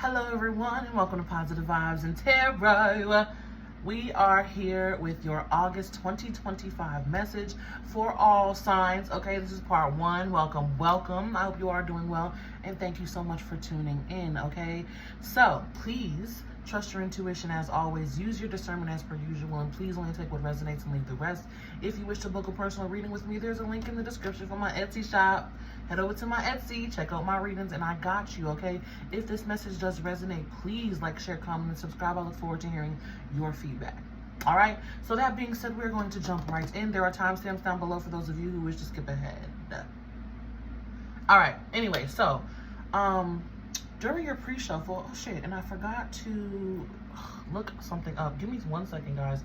Hello everyone and welcome to Positive Vibes and Tarot. We are here with your August 2025 message for all signs. Okay, this is part one. Welcome, welcome. I hope you are doing well and thank you so much for tuning in. Okay, so please trust your intuition as always. Use your discernment as per usual, and please only take what resonates and leave the rest. If you wish to book a personal reading with me, there's a link in the description for my Etsy shop. Head over to my Etsy, check out my readings, and I got you, okay? If this message does resonate, please like, share, comment, and subscribe. I look forward to hearing your feedback. All right, so that being said, we're going to jump right in. There are timestamps down below for those of you who wish to skip ahead. All right, anyway, so during your pre-shuffle, oh shit, and I forgot to look something up. Give me 1 second, guys.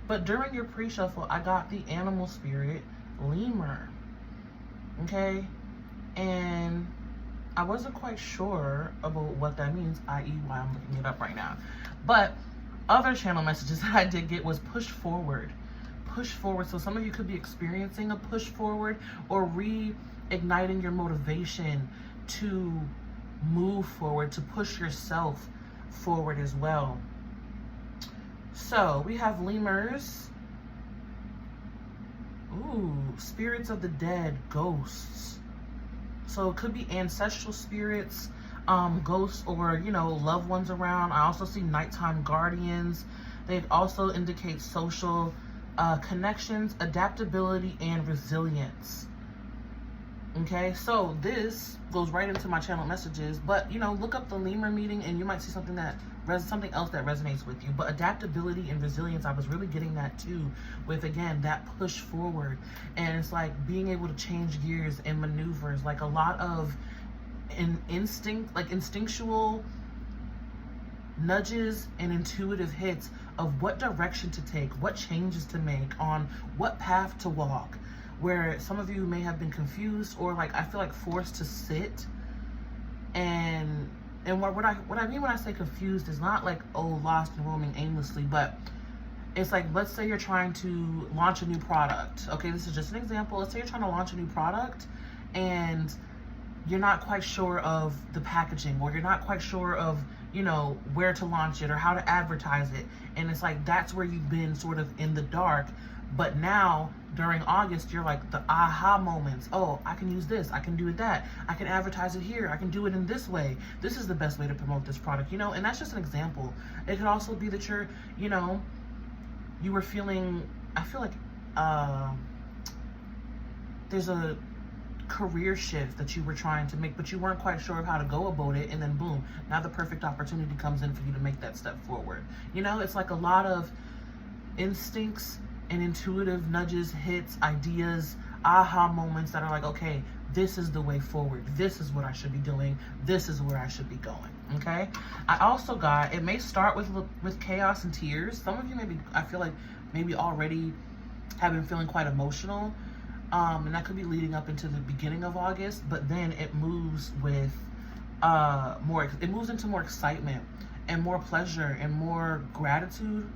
But during your pre-shuffle, I got the animal spirit, lemur, okay? And I wasn't quite sure about what that means, i.e. why I'm looking it up right now. But other channel messages that I did get was push forward. Push forward. So some of you could be experiencing a push forward or reigniting your motivation to move forward, to push yourself forward as well. So we have lemurs. Ooh, spirits of the dead, ghosts. So it could be ancestral spirits, ghosts, or, you know, loved ones around. I also see nighttime guardians. They also indicate social connections, adaptability, and resilience. Okay, so this goes right into my channel messages, but, you know, look up the lemur meeting and you might see something else that resonates with you. But adaptability and resilience, I was really getting that too, with, again, that push forward. And it's like being able to change gears and maneuvers, like a lot of instinctual nudges and intuitive hits of what direction to take, what changes to make, on what path to walk, where some of you may have been confused or, like, I feel like forced to sit. And what I mean when I say confused is not like, oh, lost and roaming aimlessly, but it's like, let's say you're trying to launch a new product. Okay, this is just an example. Let's say you're trying to launch a new product and you're not quite sure of the packaging, or you're not quite sure of, you know, where to launch it or how to advertise it. And it's like, that's where you've been sort of in the dark. But now during August, you're like, the aha moments. Oh, I can use this. I can do that. I can advertise it here. I can do it in this way. This is the best way to promote this product, you know? And that's just an example. It could also be that you're, you know, you were feeling, I feel like there's a career shift that you were trying to make, but you weren't quite sure of how to go about it. And then boom, now the perfect opportunity comes in for you to make that step forward. You know, it's like a lot of instincts and intuitive nudges, hits, ideas, aha moments that are like, okay, this is the way forward. This is what I should be doing. This is where I should be going. Okay. I also got, it may start with chaos and tears. Some of you maybe, I feel like maybe already have been feeling quite emotional. And that could be leading up into the beginning of August, but then it moves with it moves into more excitement and more pleasure and more gratitude.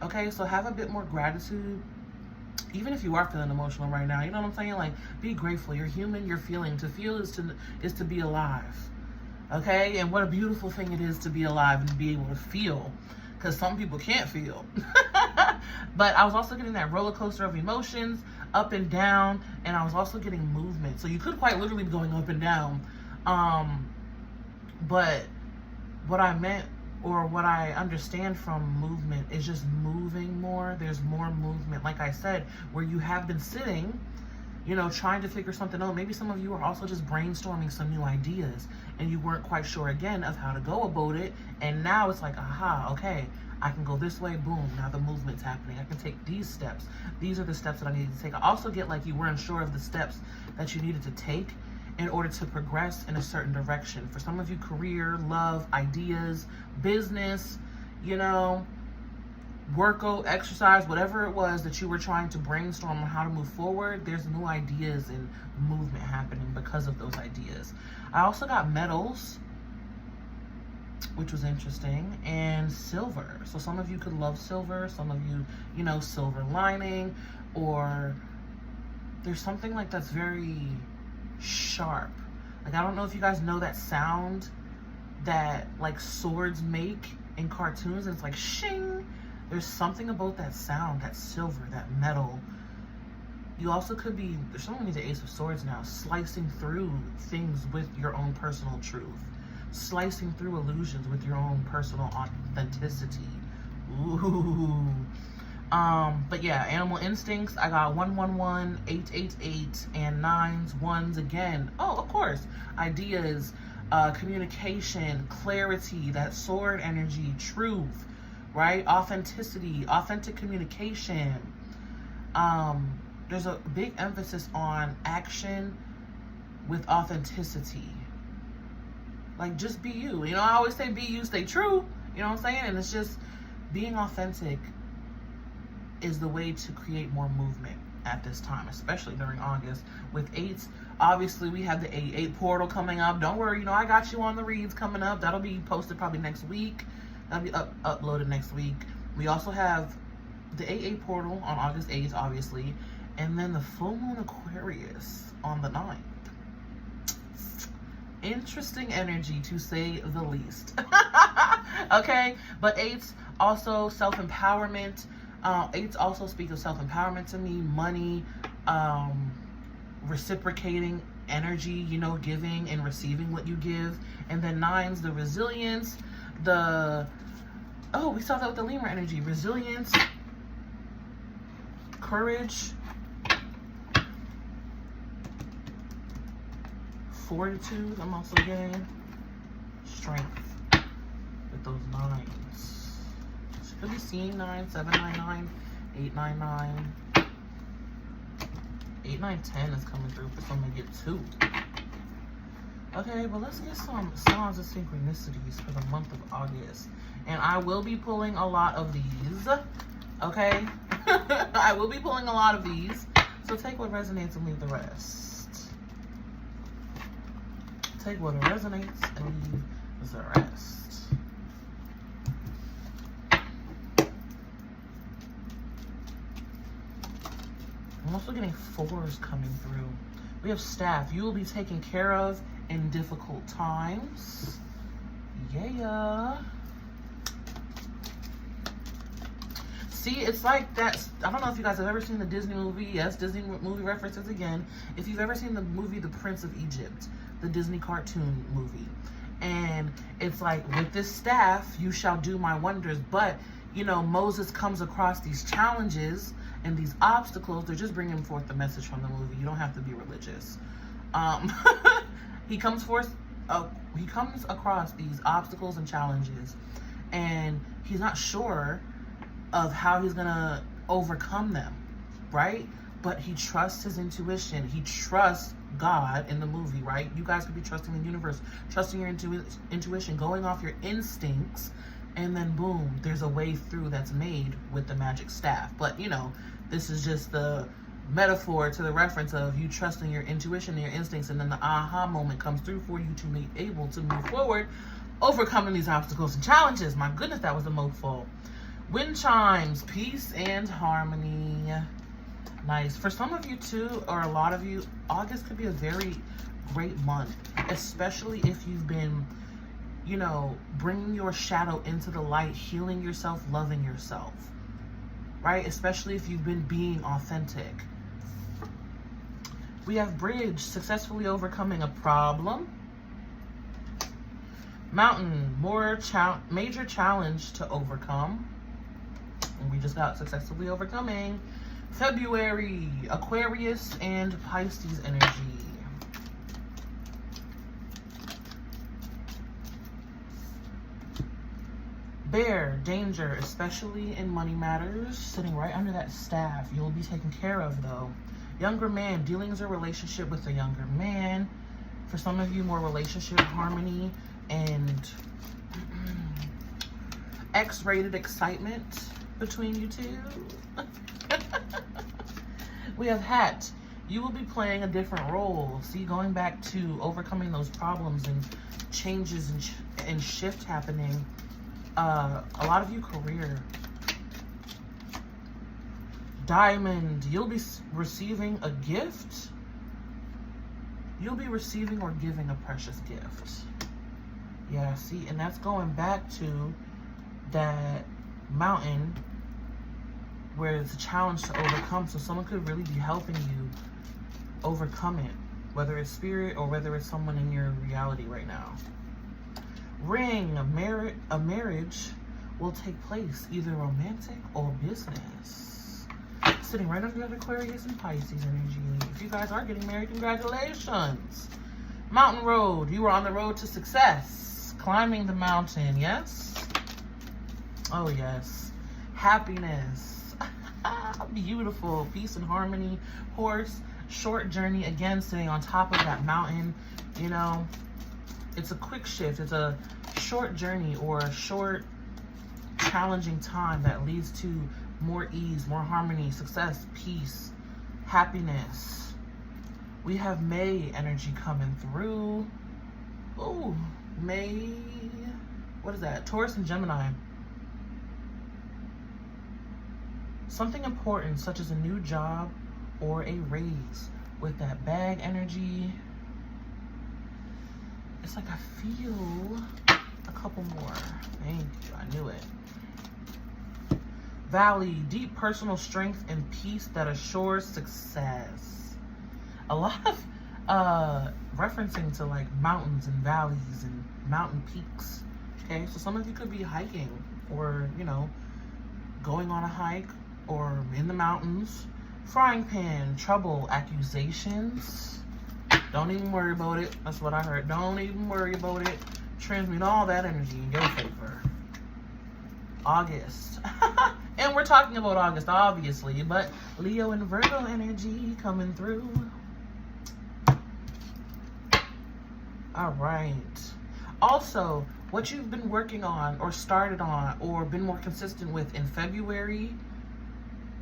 Okay, so have a bit more gratitude, even if you are feeling emotional right now. You know what I'm saying? Like, be grateful. You're human. You're feeling. To feel is to be alive. Okay, and what a beautiful thing it is to be alive and to be able to feel, because some people can't feel. But I was also getting that roller coaster of emotions, up and down, and I was also getting movement. So you could quite literally be going up and down. But what I meant, or what I understand from movement, is just moving more. There's more movement, like I said, where you have been sitting, you know, trying to figure something out. Maybe some of you are also just brainstorming some new ideas and you weren't quite sure, again, of how to go about it. And now it's like, aha, okay, I can go this way, boom, now the movement's happening. I can take these steps. These are the steps that I needed to take. I also get like you weren't sure of the steps that you needed to take in order to progress in a certain direction. For some of you, career, love, ideas, business, you know, workout, exercise, whatever it was that you were trying to brainstorm on how to move forward, there's new ideas and movement happening because of those ideas. I also got metals, which was interesting, and silver. So some of you could love silver, some of you, you know, silver lining, or there's something like that's very sharp. Like, I don't know if you guys know that sound, that like swords make in cartoons. It's like shing. There's something about that sound, that silver, that metal. You also could be, there's someone with the Ace of Swords now, slicing through things with your own personal truth, slicing through illusions with your own personal authenticity. Ooh. But yeah, animal instincts. I got 111, 888, and 9s, 1s again. Oh, of course. Ideas, communication, clarity, that sword energy, truth, right? Authenticity, authentic communication. There's a big emphasis on action with authenticity. Like, just be you. You know, I always say be you, stay true. You know what I'm saying? And it's just being authentic is the way to create more movement at this time, especially during August. With 8s, obviously we have the 8-8 portal coming up. Don't worry, you know, I got you on the reads coming up. That'll be posted probably next week. That'll be uploaded next week. We also have the 8-8 portal on August 8th, obviously. And then the full moon Aquarius on the 9th. Interesting energy, to say the least. Okay, but 8s also self-empowerment. 8s also speak of self-empowerment to me, money, reciprocating energy, you know, giving and receiving what you give. And then 9s, the resilience, we saw that with the Lemur energy, resilience, courage, fortitude. I'm also getting strength with those 9s. So could be seeing 9, 799, 899, 8910 is coming through for someone to get 2. Okay, but let's get some songs of synchronicities for the month of August. And I will be pulling a lot of these. Okay? I will be pulling a lot of these. So take what resonates and leave the rest. Take what resonates and leave the rest. I'm also getting 4s coming through. We have staff. You will be taken care of in difficult times. Yeah. See, it's like that. I don't know if you guys have ever seen the Disney movie. Yes, Disney movie references again. If you've ever seen the movie The Prince of Egypt, the Disney cartoon movie. And it's like, with this staff, you shall do my wonders. But, you know, Moses comes across these challenges and these obstacles. They're just bringing forth the message from the movie. You don't have to be religious. He comes across these obstacles and challenges, and he's not sure of how he's gonna overcome them, right? But he trusts his intuition. He trusts God in the movie, right? You guys could be trusting the universe, trusting your intuition, going off your instincts, and then boom, there's a way through that's made with the magic staff. But, you know, this is just the metaphor to the reference of you trusting your intuition and your instincts, and then the aha moment comes through for you to be able to move forward, overcoming these obstacles and challenges. My goodness, that was a mouthful. Wind chimes, peace and harmony. Nice. For some of you too, or a lot of you, August could be a very great month, especially if you've been, you know, bringing your shadow into the light, healing yourself, loving yourself, right? Especially if you've been being authentic. We have bridge, successfully overcoming a problem. Mountain, major challenge to overcome. And we just got successfully overcoming. February, Aquarius and Pisces energy. Bear, danger, especially in money matters. Sitting right under that staff. You'll be taken care of, though. Younger man, dealings or relationship with a younger man. For some of you, more relationship harmony and X-rated excitement between you two. We have hat. You will be playing a different role. See, going back to overcoming those problems and changes and shift happening. A lot of you career. Diamond, you'll be receiving a gift. You'll be receiving or giving a precious gift. Yeah, see, and that's going back to that mountain where it's a challenge to overcome. So someone could really be helping you overcome it, whether it's spirit or whether it's someone in your reality right now. Ring, a marriage will take place, either romantic or business. Sitting right under that Aquarius and Pisces energy. If you guys are getting married, congratulations. Mountain road, you are on the road to success. Climbing the mountain, yes? Oh, yes. Happiness. Beautiful. Peace and harmony. Horse, short journey. Again, sitting on top of that mountain. You know, it's a quick shift. It's a short journey or a short, challenging time that leads to more ease, more harmony, success, peace, happiness. We have May energy coming through. Ooh, May. What is that? Taurus and Gemini. Something important, such as a new job or a raise. With that bag energy, it's like I feel a couple more. Thank you, I knew it. Valley, deep personal strength and peace that assures success. A lot of referencing to like mountains and valleys and mountain peaks. Okay, so some of you could be hiking or, you know, going on a hike or in the mountains. Frying pan, trouble, accusations. Don't even worry about it. That's what I heard. Don't even worry about it. Transmute all that energy in your favor. August. And we're talking about August, obviously, but Leo and Virgo energy coming through. All right. Also, what you've been working on or started on or been more consistent with in February,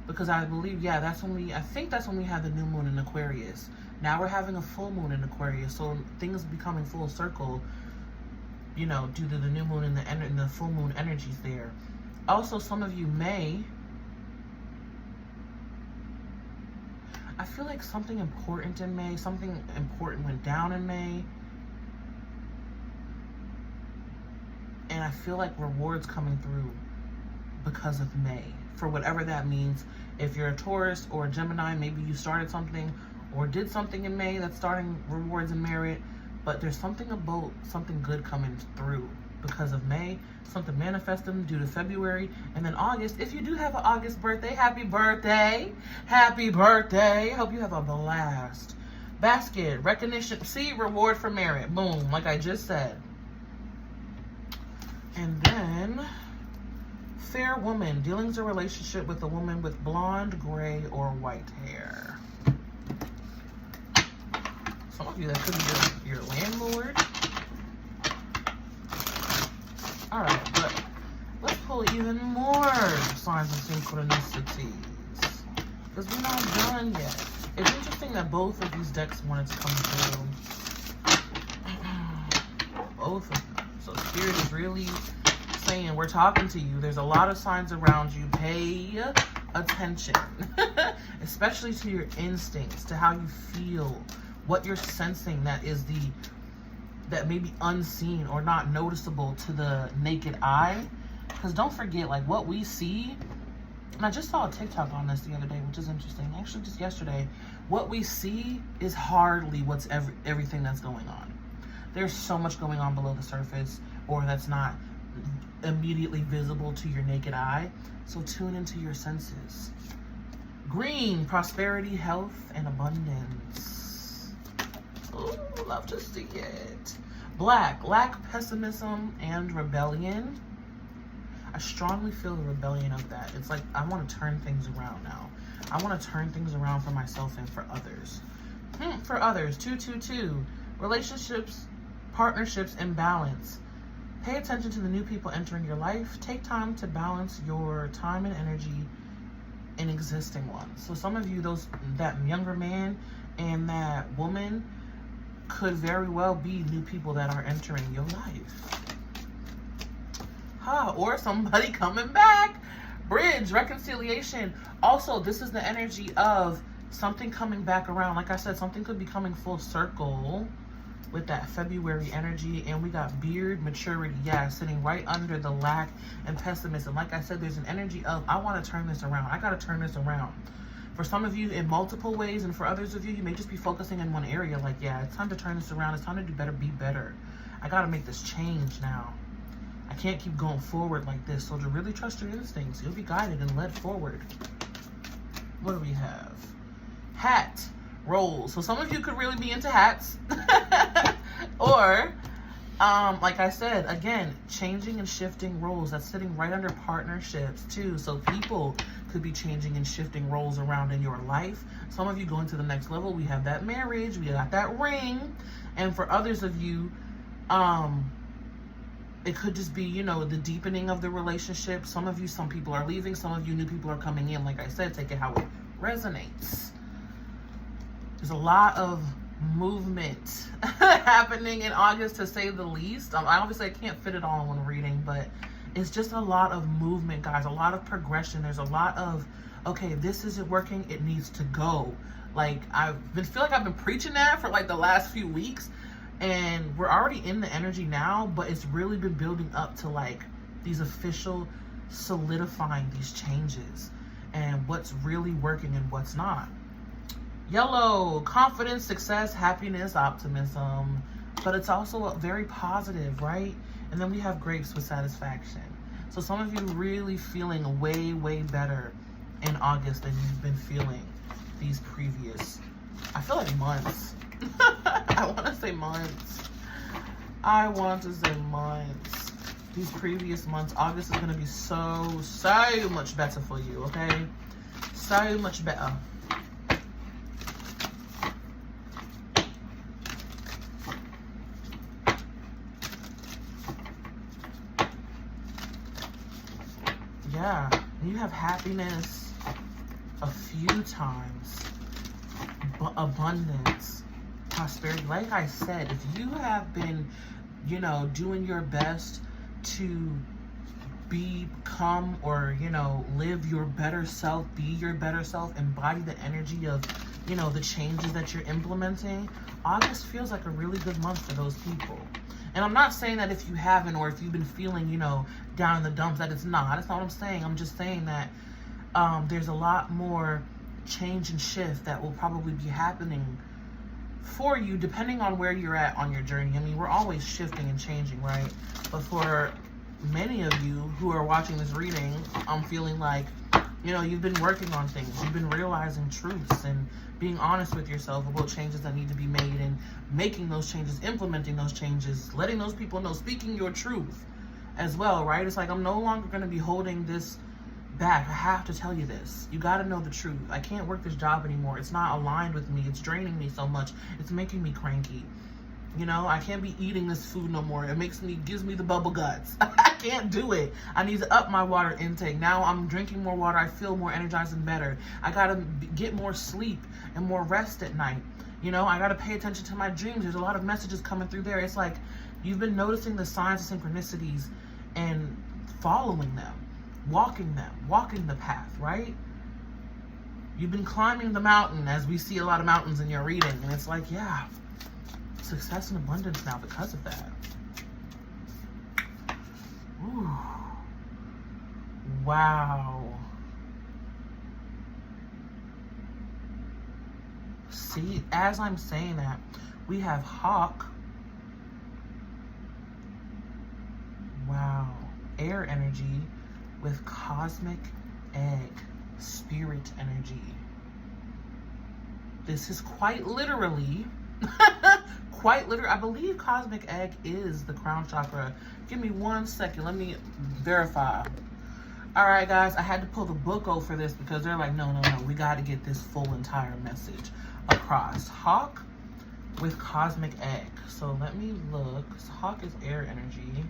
because I believe, yeah, I think that's when we had the new moon in Aquarius. Now we're having a full moon in Aquarius, so things becoming full circle, you know, due to the new moon and the full moon energies there. Also, some of you may, I feel like something important in May, something important went down in May. And I feel like rewards coming through because of May, for whatever that means. If you're a Taurus or a Gemini, maybe you started something or did something in May that's starting rewards and merit, but there's something about something good coming through because of May, something manifesting due to February, and then August. If you do have an August birthday, happy birthday. Happy birthday. Hope you have a blast. Basket, recognition, see, reward for merit. Boom, like I just said. And then fair woman, dealings or relationship with a woman with blonde, gray, or white hair. Some of you, that could be your landlord. All right, but let's pull even more signs of synchronicities because we're not done yet. It's interesting that both of these decks wanted to come through. Both of them. So Spirit is really saying, we're talking to you. There's a lot of signs around you. Pay attention, especially to your instincts, to how you feel, what you're sensing that may be unseen or not noticeable to the naked eye. Because don't forget, like, what we see, and I just saw a TikTok on this the other day, which is interesting. Actually, just yesterday, what we see is hardly what's everything that's going on. There's so much going on below the surface, or that's not immediately visible to your naked eye. So tune into your senses. Green, prosperity, health, and abundance. Ooh, love to see it. Black, lack, pessimism, and rebellion. I strongly feel the rebellion of that. It's like, I want to turn things around now. I want to turn things around for myself and for others. For others, 222. Relationships, partnerships, and balance. Pay attention to the new people entering your life. Take time to balance your time and energy in existing ones. So some of you, that younger man and that woman could very well be new people that are entering your life. Or somebody coming back. Bridge, reconciliation. Also, this is the energy of something coming back around. Like I said, something could be coming full circle. with that February energy. And we got beard maturity, yeah, sitting right under the lack and pessimism. Like I said, there's an energy of, I want to turn this around. I got to turn this around. For some of you in multiple ways, and for others of you, you may just be focusing in one area. Like, yeah, it's time to turn this around. It's time to do better, be better. I got to make this change now. I can't keep going forward like this. So to really trust your instincts, you'll be guided and led forward. What do we have? Hat rolls. So some of you could really be into hats. Or, like I said, again, changing and shifting roles. That's sitting right under partnerships too. So people could be changing and shifting roles around in your life. Some of you going to the next level. We have that marriage. We got that ring. And for others of you, it could just be, you know, the deepening of the relationship. Some of you, some people are leaving. Some of you, new people are coming in. Like I said, take it how it resonates. There's a lot of movement happening in August, to say the least. Obviously, I can't fit it all in one reading, but it's just a lot of movement, guys. A lot of progression. There's a lot of, okay, this isn't working. It needs to go. Like, feel like I've been preaching that for like the last few weeks. And we're already in the energy now, but it's really been building up to like these official solidifying these changes and what's really working and what's not. Yellow, confidence, success, happiness, optimism, but it's also very positive, right? And then we have grapes with satisfaction. So some of you really feeling way, way better in August than you've been feeling these previous, I feel like months. I want to say months. I want to say months. These previous months, August is going to be so much better for you, okay? So much better. Yeah, you have happiness a few times, abundance, prosperity. Like I said, if you have been, you know, doing your best to become or, you know, live your better self, be your better self, embody the energy of, you know, the changes that you're implementing, August feels like a really good month for those people. And I'm not saying that if you haven't, or if you've been feeling, you know, down in the dumps, that it's not. That's not what I'm saying. I'm just saying that there's a lot more change and shift that will probably be happening for you, depending on where you're at on your journey. I mean, we're always shifting and changing, right? But for many of you who are watching this reading, I'm feeling like, you know, you've been working on things. You've been realizing truths and being honest with yourself about changes that need to be made, and making those changes, implementing those changes, letting those people know, speaking your truth as well, right? It's like, I'm no longer going to be holding this back. I have to tell you this. You got to know the truth. I can't work this job anymore. It's not aligned with me. It's draining me so much. It's making me cranky. You know, I can't be eating this food no more. It gives me the bubble guts. I can't do it. I need to up my water intake. Now I'm drinking more water. I feel more energized and better. I got to get more sleep and more rest at night. You know, I got to pay attention to my dreams. There's a lot of messages coming through there. It's like you've been noticing the signs of synchronicities and following them, walking the path, right? You've been climbing the mountain, as we see a lot of mountains in your reading. And it's like, yeah, success and abundance now because of that. Ooh. Wow. See, as I'm saying that, we have Hawk. Wow. Air energy with cosmic egg, spirit energy. This is quite literally I believe cosmic egg is the crown chakra. Give me 1 second. Let me verify. All right, guys, I had to pull the book over for this because they're like, no, we got to get this full entire message across. Hawk with cosmic egg. So let me look. So Hawk is air energy.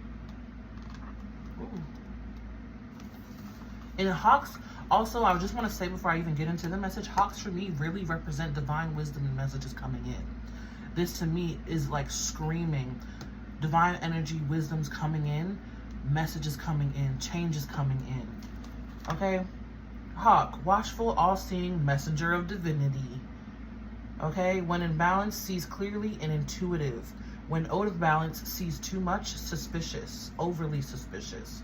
Ooh. And Hawks, also, I just want to say before I even get into the message, Hawks for me really represent divine wisdom and messages coming in. This to me is like screaming divine energy, wisdom's coming in, messages coming in, changes coming in. Okay? Hawk, watchful, all-seeing, messenger of divinity. Okay? When in balance, sees clearly and intuitive. When out of balance, sees too much, suspicious, overly suspicious.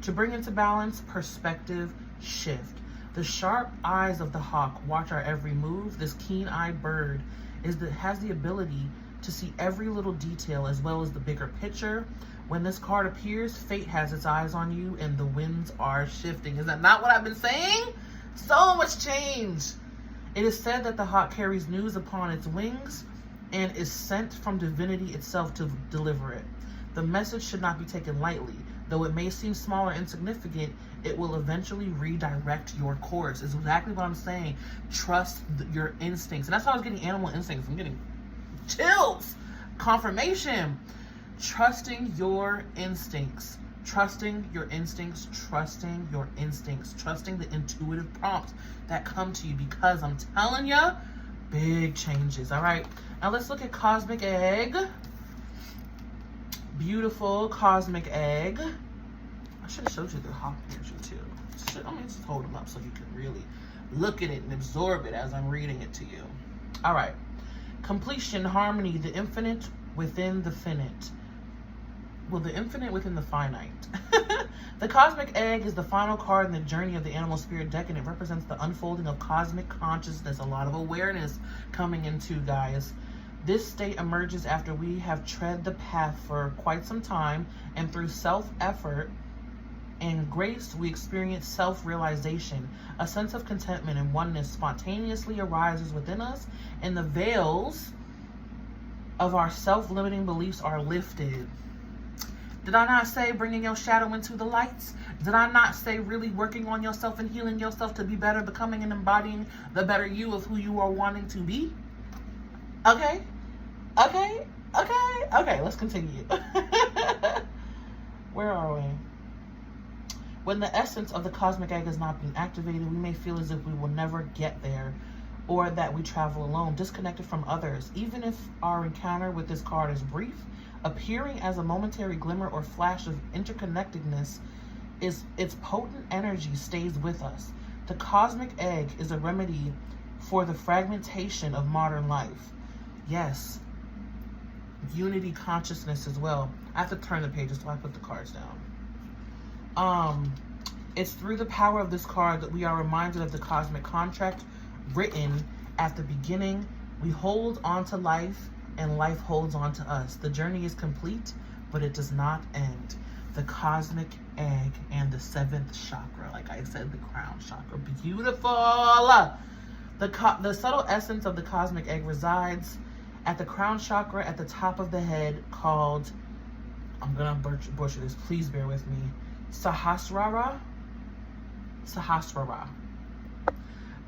To bring into balance, perspective shift. The sharp eyes of the hawk watch our every move. This keen-eyed bird has the ability to see every little detail as well as the bigger picture. When this card appears, fate has its eyes on you and the winds are shifting. Is that not what I've been saying? So much change. It is said that the hawk carries news upon its wings and is sent from divinity itself to deliver it. The message should not be taken lightly. Though it may seem small or insignificant, it will eventually redirect your course. Is exactly what I'm saying. Trust your instincts. And that's why I was getting animal instincts. I'm getting chills. Confirmation. Trusting your instincts. Trusting your instincts. Trusting your instincts. Trusting the intuitive prompts that come to you. Because I'm telling you, big changes. All right. Now let's look at Cosmic Egg. Beautiful Cosmic Egg. I should have showed you the hawk energy too. I'm just hold them up so you can really look at it and absorb it as I'm reading it to you. All right. Completion, harmony, the infinite within the finite. Well, the infinite within the finite. The Cosmic Egg is the final card in the journey of the Animal Spirit deck, and it represents the unfolding of cosmic consciousness. A lot of awareness coming into, guys. This state emerges after we have tread the path for quite some time, and through self-effort and grace, we experience self-realization. A sense of contentment and oneness spontaneously arises within us, and the veils of our self-limiting beliefs are lifted. Did I not say bringing your shadow into the lights? Did I not say really working on yourself and healing yourself to be better, becoming and embodying the better you of who you are wanting to be? Okay, let's continue. Where are we? When the essence of the Cosmic Egg is not being activated, we may feel as if we will never get there, or that we travel alone, disconnected from others. Even if our encounter with this card is brief, appearing as a momentary glimmer or flash of interconnectedness, its potent energy stays with us. The Cosmic Egg is a remedy for the fragmentation of modern life. Yes, unity consciousness as well. I have to turn the pages so I put the cards down. It's through the power of this card that we are reminded of the cosmic contract written at the beginning. We hold on to life and life holds on to us. The journey is complete, but it does not end. The Cosmic Egg and the 7th chakra, like I said, the crown chakra. Beautiful. The subtle essence of the Cosmic Egg resides at the crown chakra at the top of the head, called, I'm gonna butcher this, please bear with me, Sahasrara.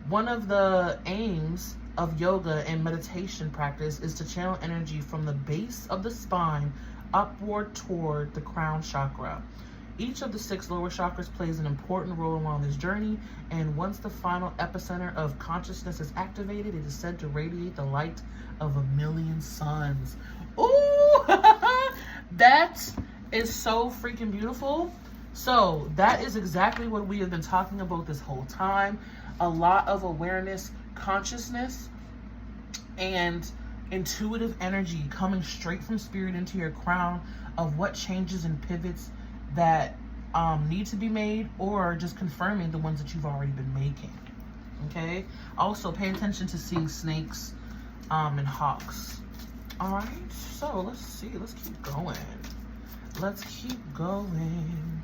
One of the aims of yoga and meditation practice is to channel energy from the base of the spine upward toward the crown chakra. Each of the 6 lower chakras plays an important role along this journey, and once the final epicenter of consciousness is activated, it is said to radiate the light of 1,000,000 suns. Ooh, that is so freaking beautiful. So that is exactly what we have been talking about this whole time. A lot of awareness, consciousness, and intuitive energy coming straight from spirit into your crown of what changes and pivots that need to be made, or just confirming the ones that you've already been making. Okay. Also, pay attention to seeing snakes and hawks. All right. So let's see. Let's keep going. Let's keep going.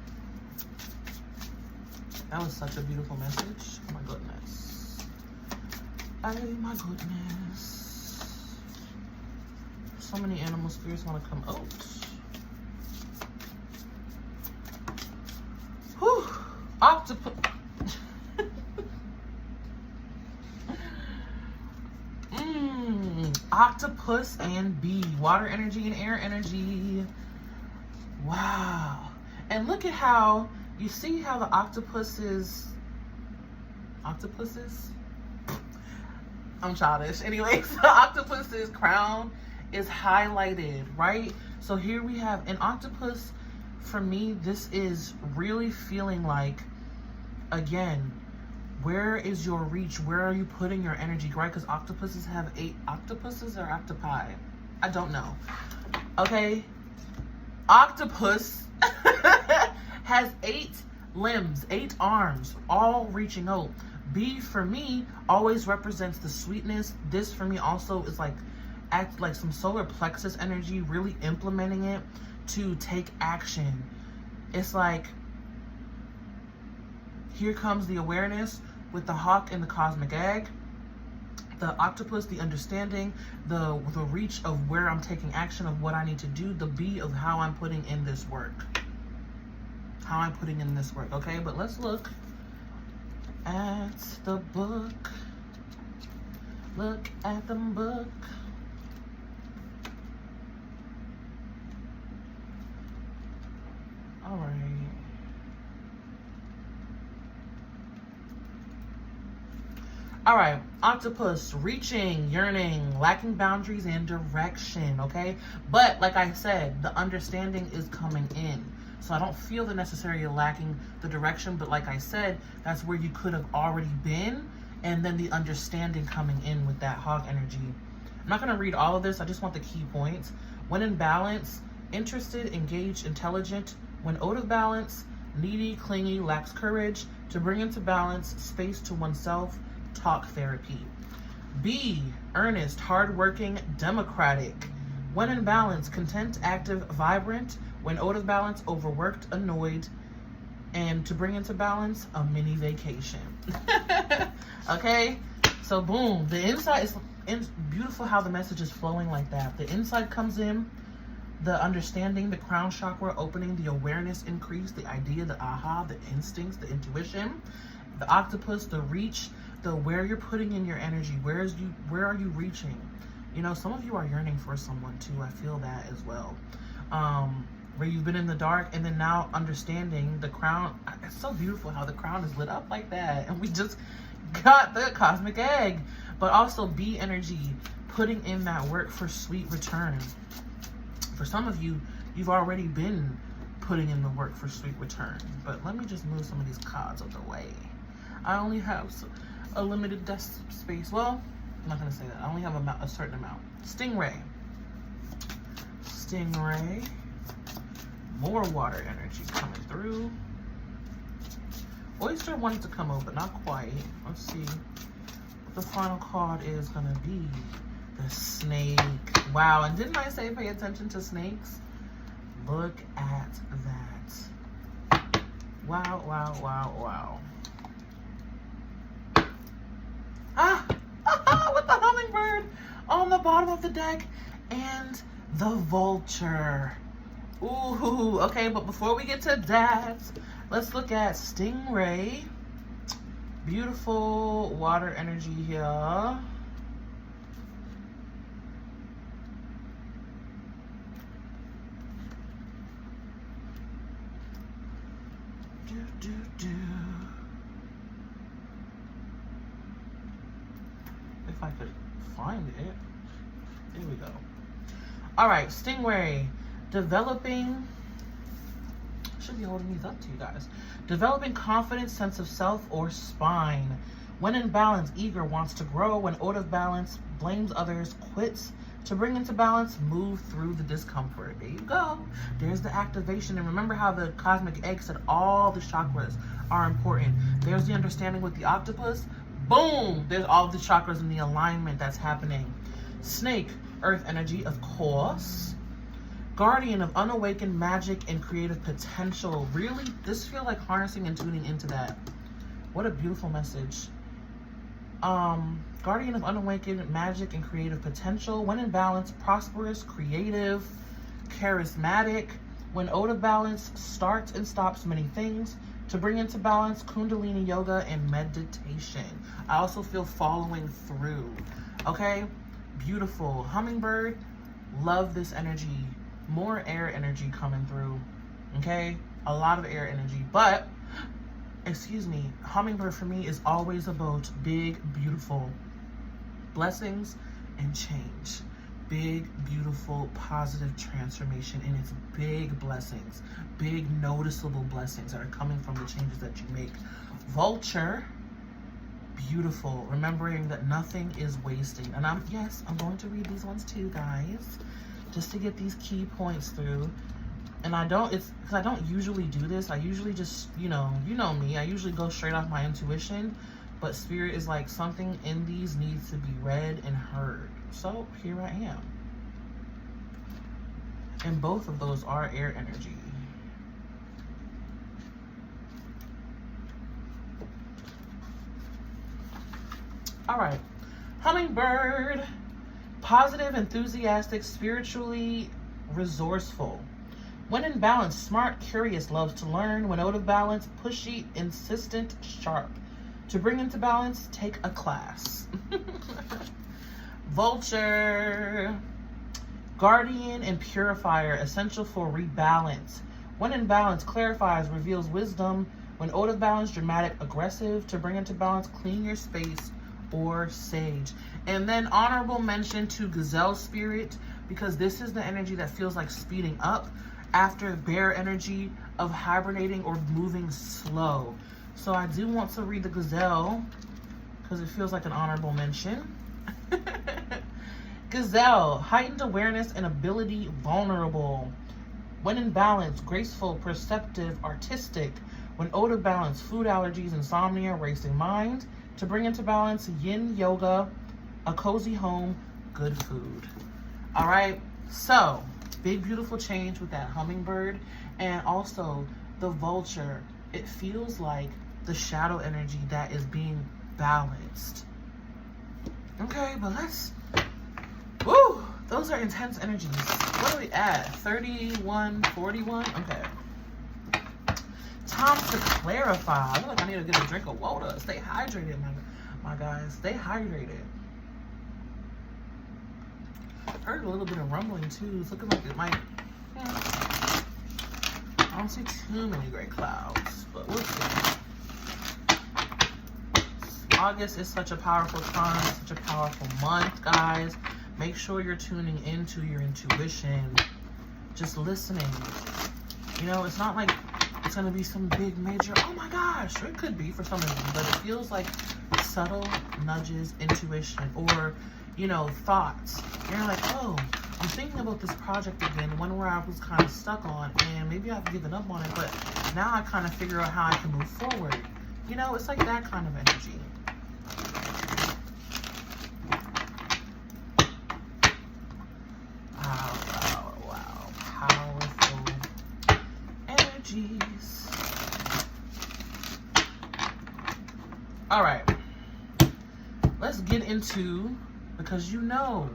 That was such a beautiful message. Oh my goodness. Oh my goodness. So many animal spirits want to come out. Whew. Octopus. Octopus and bee. Water energy and air energy. Wow. And look at how, you see how the octopuses, I'm childish. Anyways, the octopus's crown is highlighted, right? So here we have an octopus. For me, this is really feeling like, again, where is your reach? Where are you putting your energy, right? Because octopuses have 8 octopuses or octopi. I don't know. Okay? Octopus has 8 limbs, 8 arms, all reaching out. B for me always represents the sweetness. This for me also is like act like some solar plexus energy, really implementing it to take action. It's like, here comes the awareness with the hawk and the cosmic egg. The octopus, the understanding, the reach of where I'm taking action of what I need to do, the B of how I'm putting in this work. How I'm putting in this work, okay? But let's look at the book. Look at the book. All right. All right, octopus, reaching, yearning, lacking boundaries and direction, okay? But like I said, the understanding is coming in. So I don't feel the necessarily lacking the direction, but like I said, that's where you could have already been, and then the understanding coming in with that hawk energy. I'm not gonna read all of this, I just want the key points. When in balance, interested, engaged, intelligent. When out of balance, needy, clingy, lacks courage. To bring into balance, space to oneself, talk therapy. B, earnest, hardworking, democratic. When in balance, content, active, vibrant. When out of balance, overworked, annoyed. And to bring into balance, a mini vacation. Okay, so boom, the inside is beautiful how the message is flowing like that. The inside comes in, the understanding, the crown chakra opening, the awareness increase, the idea, the aha, the instincts, the intuition, the octopus, the reach, the where you're putting in your energy, where are you reaching? You know, some of you are yearning for someone too. I feel that as well. Where you've been in the dark and then now understanding the crown. It's so beautiful how the crown is lit up like that. And we just got the cosmic egg. But also B energy, putting in that work for sweet return. For some of you, you've already been putting in the work for sweet return. But let me just move some of these cards out the way. I only have a limited desk space. Well, I'm not going to say that. I only have a certain amount. Stingray. Stingray. More water energy coming through. Oyster wanted to come out, but not quite. Let's see what the final card is going to be. The snake. Wow, and didn't I say pay attention to snakes? Look at that. Wow, wow, wow, wow. With the hummingbird on the bottom of the deck and the vulture. Ooh, okay, but before we get to that, let's look at Stingray. Beautiful water energy here. If I could find it. There we go. All right, Stingray. Developing, should be holding these up to you guys. Developing confidence, sense of self, or spine. When in balance, eager, wants to grow. When out of balance, blames others, quits. To bring into balance, move through the discomfort. There you go. There's the activation. And remember how the cosmic egg said all the chakras are important. There's the understanding with the octopus. Boom! There's all the chakras in the alignment that's happening. Snake, earth energy, of course. Guardian of unawakened magic and creative potential. Really, this feels like harnessing and tuning into that. What a beautiful message. Guardian of unawakened magic and creative potential. When in balance, prosperous, creative, charismatic. When out of balance, starts and stops many things. To bring into balance, Kundalini yoga and meditation. I also feel following through. Okay, beautiful. Hummingbird, love this energy. More air energy coming through. Okay, a lot of air energy. But excuse me, hummingbird for me is always about big, beautiful blessings and change. Big, beautiful, positive transformation, and it's big blessings, big noticeable blessings that are coming from the changes that you make. Vulture, beautiful, remembering that nothing is wasting. And I'm going to read these ones too, guys. just to get these key points through. And it's because I don't usually do this. I usually just, you know me. I usually go straight off my intuition. But Spirit is like, something in these needs to be read and heard. So here I am. And both of those are air energy. All right. Hummingbird. Positive, enthusiastic, spiritually resourceful. When in balance, smart, curious, loves to learn. When out of balance, pushy, insistent, sharp. To bring into balance, take a class. Vulture. Guardian and purifier, essential for rebalance. When in balance, clarifies, reveals wisdom. When out of balance, dramatic, aggressive. To bring into balance, clean your space, or sage. And then honorable mention to Gazelle Spirit, because this is the energy that feels like speeding up after bear energy of hibernating or moving slow. So I do want to read the Gazelle because it feels like an honorable mention. Gazelle, heightened awareness and ability, vulnerable. When in balance, graceful, perceptive, artistic. When out of balance, food allergies, insomnia, racing mind. To bring into balance, yin yoga, a cozy home, good food. All right, so big beautiful change with that hummingbird, and also the vulture. It feels like the shadow energy that is being balanced. Okay, but woo, those are intense energies. What are we at? 31, 41? Okay. Time to clarify. I feel like I need to get a drink of water. Stay hydrated, my guys. Stay hydrated. Heard a little bit of rumbling too. It's looking like it might. I don't see too many gray clouds, but we'll see. August is such a powerful time, such a powerful month, guys. Make sure you're tuning into your intuition, just listening. You know, it's not like it's going to be some big major, oh my gosh, or it could be for some of you, but it feels like subtle nudges, intuition, or, you know, thoughts. You're like, oh, I'm thinking about this project again, one where I was kind of stuck on, and maybe I've given up on it, but now I kind of figure out how I can move forward. You know, it's like that kind of energy. Wow. Powerful energies. All right. Let's get into, because you know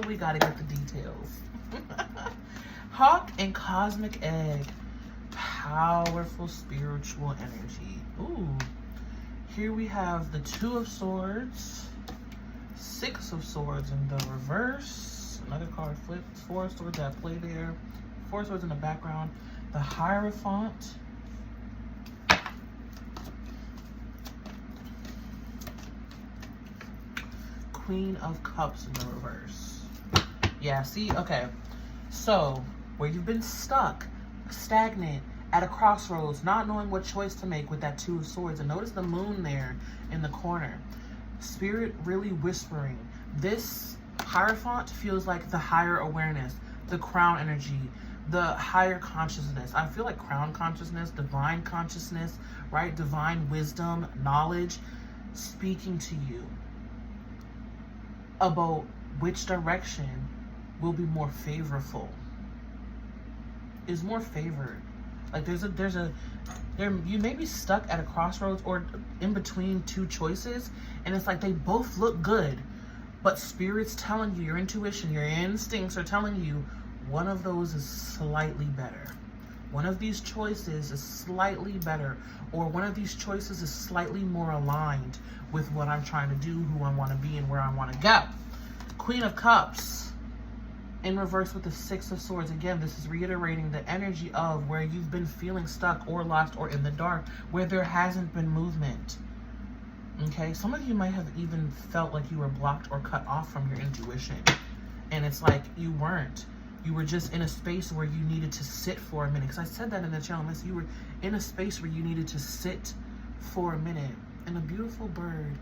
we got to get the details. Hawk and Cosmic Egg. Powerful spiritual energy. Ooh. Here we have the Two of Swords, Six of Swords in the reverse. Another card flipped. Four of Swords at play there. Four Swords in the background. The Hierophant. Queen of Cups in the reverse. Yeah, see? Okay. So, where you've been stuck, stagnant, at a crossroads, not knowing what choice to make with that Two of Swords. And notice the moon there in the corner. Spirit really whispering. This Hierophant feels like the higher awareness, the crown energy, the higher consciousness. I feel like crown consciousness, divine consciousness, right? Divine wisdom, knowledge, speaking to you about which direction will be more favorable. Is more favored. Like you may be stuck at a crossroads or in between two choices, and it's like they both look good, but Spirit's telling you, your intuition, your instincts are telling you one of those is slightly better. One of these choices is slightly better, or one of these choices is slightly more aligned with what I'm trying to do, who I want to be, and where I want to go. Queen of Cups. In reverse with the Six of Swords. Again, this is reiterating the energy of where you've been feeling stuck or lost or in the dark, where there hasn't been movement. Okay, some of you might have even felt like you were blocked or cut off from your intuition. And it's like you weren't. You were just in a space where you needed to sit for a minute. Because I said that in the channel. You were in a space where you needed to sit for a minute. And a beautiful bird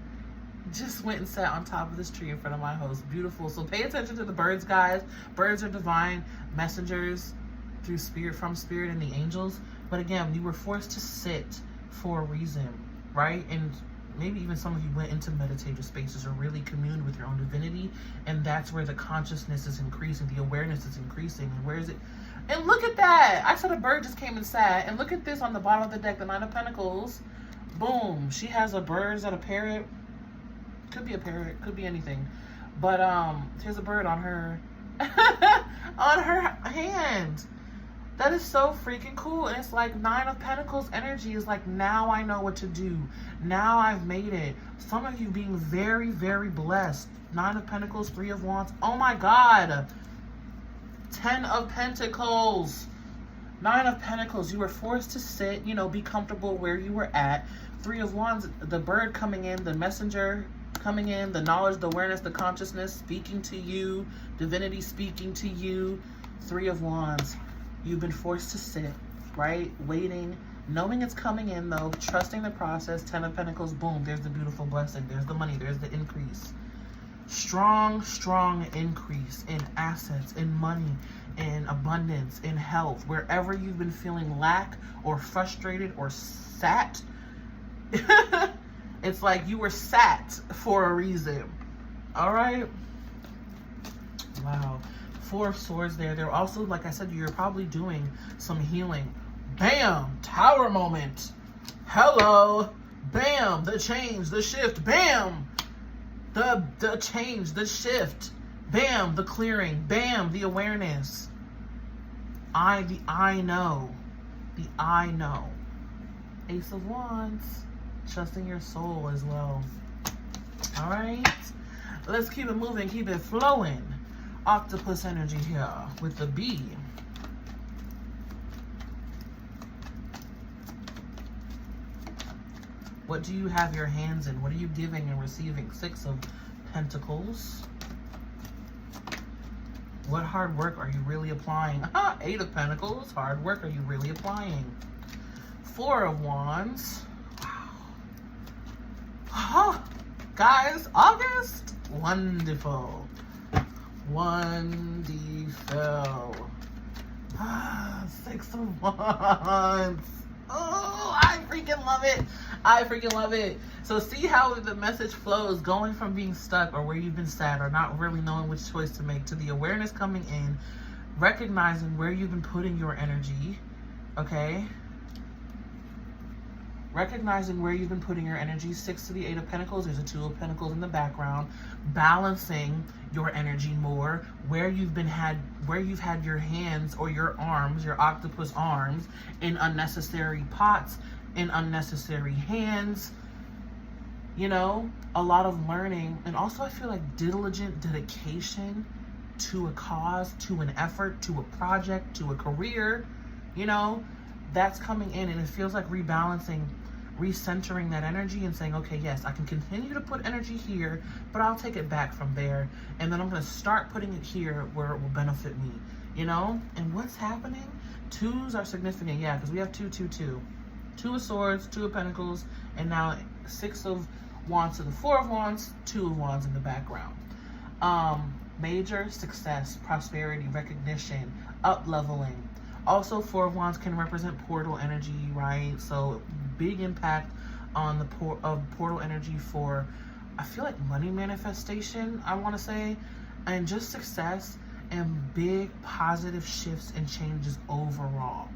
just went and sat on top of this tree in front of my house. Beautiful. So pay attention to the birds, guys. Birds are divine messengers through spirit, from spirit and the angels. But again, you were forced to sit for a reason, right? And maybe even some of you went into meditative spaces or really communed with your own divinity. And that's where the consciousness is increasing. The awareness is increasing. And where is it? And look at that. I said a bird just came and sat. And look at this on the bottom of the deck, the Nine of Pentacles. Boom. She has a bird. Is that a parrot? Could be a parrot. Could be anything. But here's a bird on her on her hand. That is so freaking cool. And it's like Nine of Pentacles energy is like, now I know what to do. Now I've made it. Some of you being very, very blessed. Nine of Pentacles, Three of Wands. Oh my God. 10 of Pentacles. Nine of Pentacles. You were forced to sit, you know, be comfortable where you were at. Three of Wands, the bird coming in, the messenger coming in, the knowledge, the awareness, the consciousness speaking to you, divinity speaking to you. Three of Wands. You've been forced to sit, right? Waiting, knowing it's coming in though, trusting the process. 10 of Pentacles, boom, there's the beautiful blessing. There's the money, there's the increase. Strong, strong increase in assets, in money, in abundance, in health. Wherever you've been feeling lack or frustrated or sat, it's like you were sat for a reason. All right? Wow. Four of Swords there. They're also, like I said, you're probably doing some healing. Bam! Tower moment. Hello. Bam! The change, the shift. Bam! The change, the shift. Bam! The clearing. Bam! The awareness. The I know. The I know. Ace of Wands. Trusting your soul as well. All right? Let's keep it moving. Keep it flowing. Octopus energy here with the B. What do you have your hands in? What are you giving and receiving? Six of Pentacles. What hard work are you really applying? Eight of Pentacles. Hard work are you really applying? Four of Wands. Wow. Guys, August. Wonderful. Wonderful. Six of Wands. Oh, I freaking love it. I freaking love it. So see how the message flows, going from being stuck or where you've been sad or not really knowing which choice to make, to the awareness coming in, recognizing where you've been putting your energy, okay? Recognizing where you've been putting your energy. Six to the Eight of Pentacles. There's a Two of Pentacles in the background. Balancing your energy more. Where you've had your hands or your arms, your octopus arms, in unnecessary pots, in unnecessary hands. You know, a lot of learning. And also I feel like diligent dedication to a cause, to an effort, to a project, to a career. You know, that's coming in, and it feels like rebalancing, recentering that energy and saying, okay, yes, I can continue to put energy here, but I'll take it back from there. And then I'm going to start putting it here where it will benefit me, you know? And what's happening? Twos are significant. Yeah, because we have 2, 2, 2. Two of Swords, Two of Pentacles, and now Six of Wands to the Four of Wands, Two of Wands in the background. Major success, prosperity, recognition, up-leveling. Also, Four of Wands can represent portal energy, right? So big impact on the portal energy for, I feel like, money manifestation, I want to say, and just success and big positive shifts and changes overall.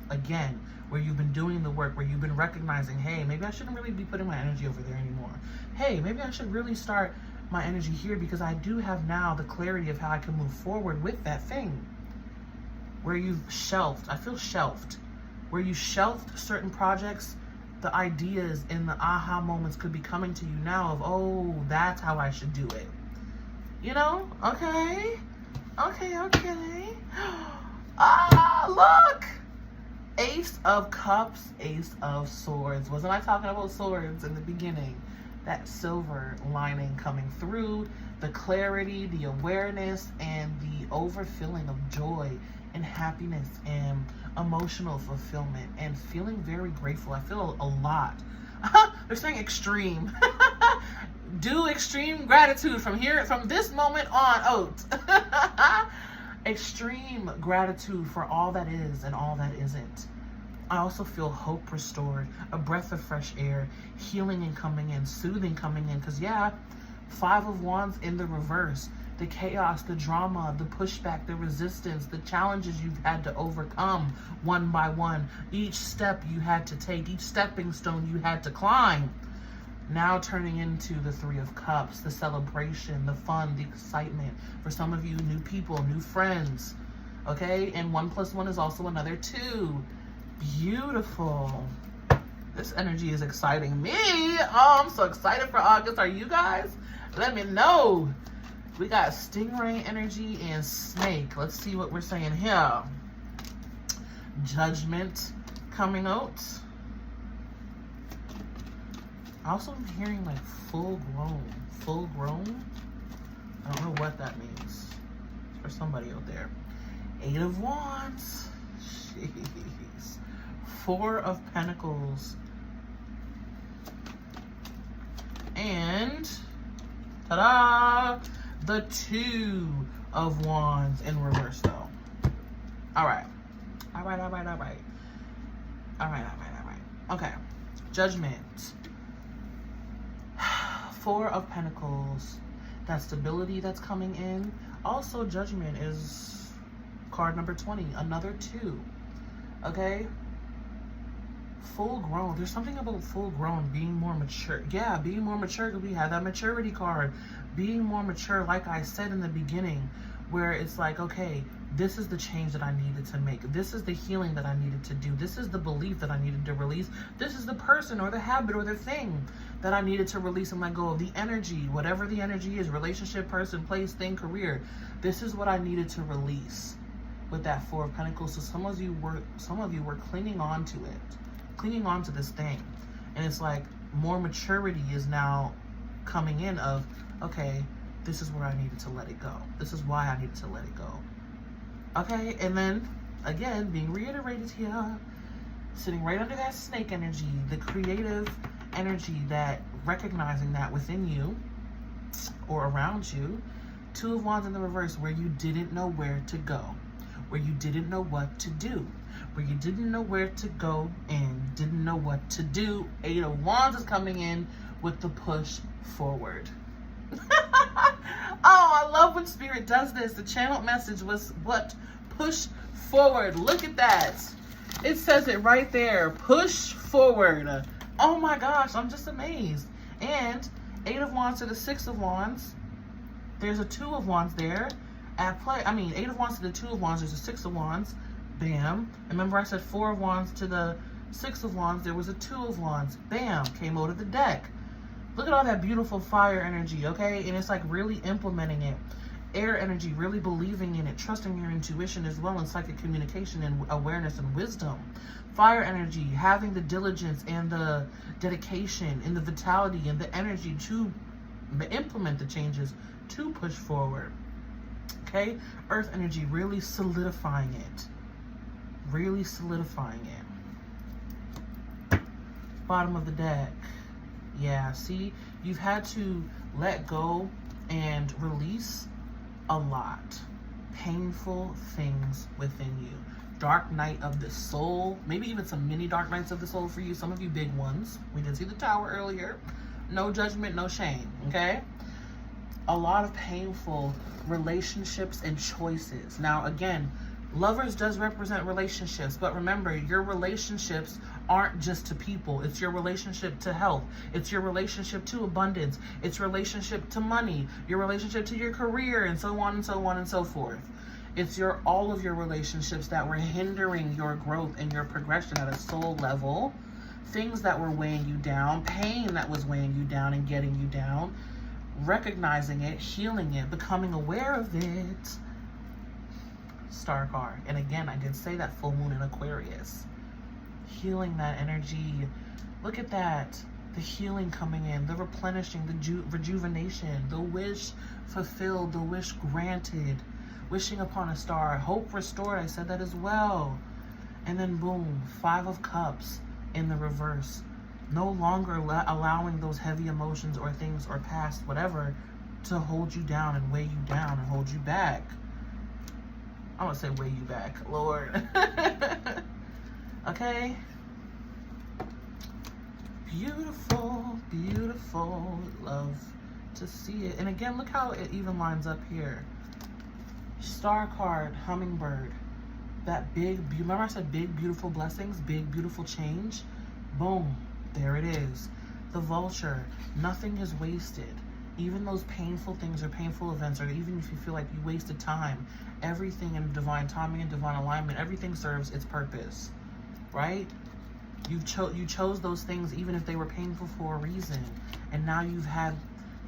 Again, where you've been doing the work, where you've been recognizing, hey, maybe I shouldn't really be putting my energy over there anymore. Hey, maybe I should really start my energy here because I do have now the clarity of how I can move forward with that thing. Where you've shelved, I feel shelved, where you shelved certain projects, the ideas and the aha moments could be coming to you now of, oh, that's how I should do it. You know? Okay. Look! Ace of Cups, Ace of Swords. Wasn't I talking about swords in the beginning? That silver lining coming through, the clarity, the awareness, and the overfilling of joy and happiness and emotional fulfillment and feeling very grateful. I feel a lot. They're saying extreme. Do extreme gratitude from this moment on, oat. Extreme gratitude for all that is and all that isn't. I also feel hope restored, a breath of fresh air, healing and coming in, soothing coming in. Because yeah, 5 of Wands in the reverse. The chaos, the drama, the pushback, the resistance, the challenges you've had to overcome one by one. Each step you had to take, each stepping stone you had to climb. Now turning into the 3 of Cups, the celebration, the fun, the excitement. For some of you, new people, new friends. Okay? And 1 + 1 is also another 2. Beautiful. This energy is exciting me. Oh, I'm so excited for August. Are you guys? Let me know. We got Stingray energy and Snake. Let's see what we're saying here. Judgment coming out. Also, I'm hearing like full grown. Full grown? I don't know what that means. It's for somebody out there. 8 of Wands. Jeez. 4 of Pentacles. And ta-da! The 2 of Wands in reverse though. Alright. Okay. Judgment. 4 of Pentacles. That stability that's coming in. Also, Judgment is card number 20. Another 2. Okay? Full grown. There's something about full grown, being more mature. Yeah, being more mature, because we have that maturity card. Being more mature, like I said in the beginning, where it's like, okay, this is the change that I needed to make. This is the healing that I needed to do. This is the belief that I needed to release. This is the person or the habit or the thing that I needed to release and let go of. The energy, whatever the energy is, relationship, person, place, thing, career. This is what I needed to release with that 4 of Pentacles. So some of you were clinging on to it, clinging on to this thing. And it's like more maturity is now coming in of, okay, this is where I needed to let it go. This is why I needed to let it go. Okay, and then, again, being reiterated here, sitting right under that Snake energy, the creative energy, that recognizing that within you or around you. 2 of Wands in the reverse, where you didn't know where to go, where you didn't know what to do, where you didn't know where to go and didn't know what to do. 8 of Wands is coming in with the push forward. Oh, I love when Spirit does this. The channel message was what? Push forward. Look at that. It says it right there. Push forward. Oh my gosh, I'm just amazed. And 8 of Wands to the 6 of Wands. There's a 2 of Wands there at play. I mean, 8 of Wands to the 2 of Wands. There's a 6 of Wands. Bam. Remember I said 4 of Wands to the 6 of Wands. There was a 2 of Wands. Bam. Came out of the deck. Look at all that beautiful fire energy, okay? And it's like really implementing it. Air energy, really believing in it, trusting your intuition as well, and psychic communication and awareness and wisdom. Fire energy, having the diligence and the dedication and the vitality and the energy to implement the changes, to push forward. Okay? Earth energy, really solidifying it. Really solidifying it. Bottom of the deck. Yeah, see, you've had to let go and release a lot. Painful things within you. Dark night of the soul. Maybe even some mini dark nights of the soul for you. Some of you big ones. We did see the Tower earlier. No judgment, no shame, okay? A lot of painful relationships and choices. Now, again, lovers does represent relationships, but remember, your relationships aren't just to people. It's your relationship to health. It's your relationship to abundance. It's relationship to money, your relationship to your career, and so on and so on and so forth. It's all of your relationships that were hindering your growth and your progression at a soul level. Things that were weighing you down, pain that was weighing you down and getting you down. Recognizing it, healing it, becoming aware of it. Star card. And again, I did say that full moon in Aquarius. Healing that energy. Look at that. The healing coming in, the replenishing, the rejuvenation, the wish fulfilled, the wish granted, wishing upon a star, hope restored. I said that as well. And then boom, 5 of Cups in the reverse. No longer allowing those heavy emotions or things or past whatever to hold you down and weigh you down and hold you back. I want to say weigh you back, Lord. Okay? Beautiful, beautiful. Love to see it. And again, look how it even lines up here. Star card, hummingbird. That big, remember I said big, beautiful blessings, big, beautiful change? Boom, there it is. The vulture, nothing is wasted. Even those painful things or painful events, or even if you feel like you wasted time, everything in divine timing and divine alignment, everything serves its purpose, right? You chose those things even if they were painful for a reason. And now you've had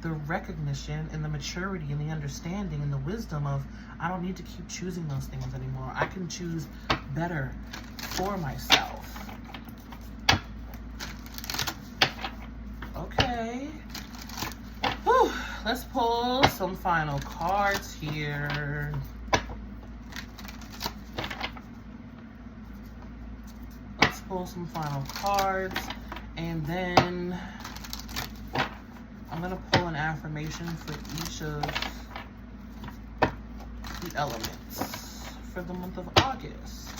the recognition and the maturity and the understanding and the wisdom of, I don't need to keep choosing those things anymore. I can choose better for myself. Okay. Whew. Let's pull some final cards here. Let's pull some final cards, and then I'm going to pull an affirmation for each of the elements for the month of August.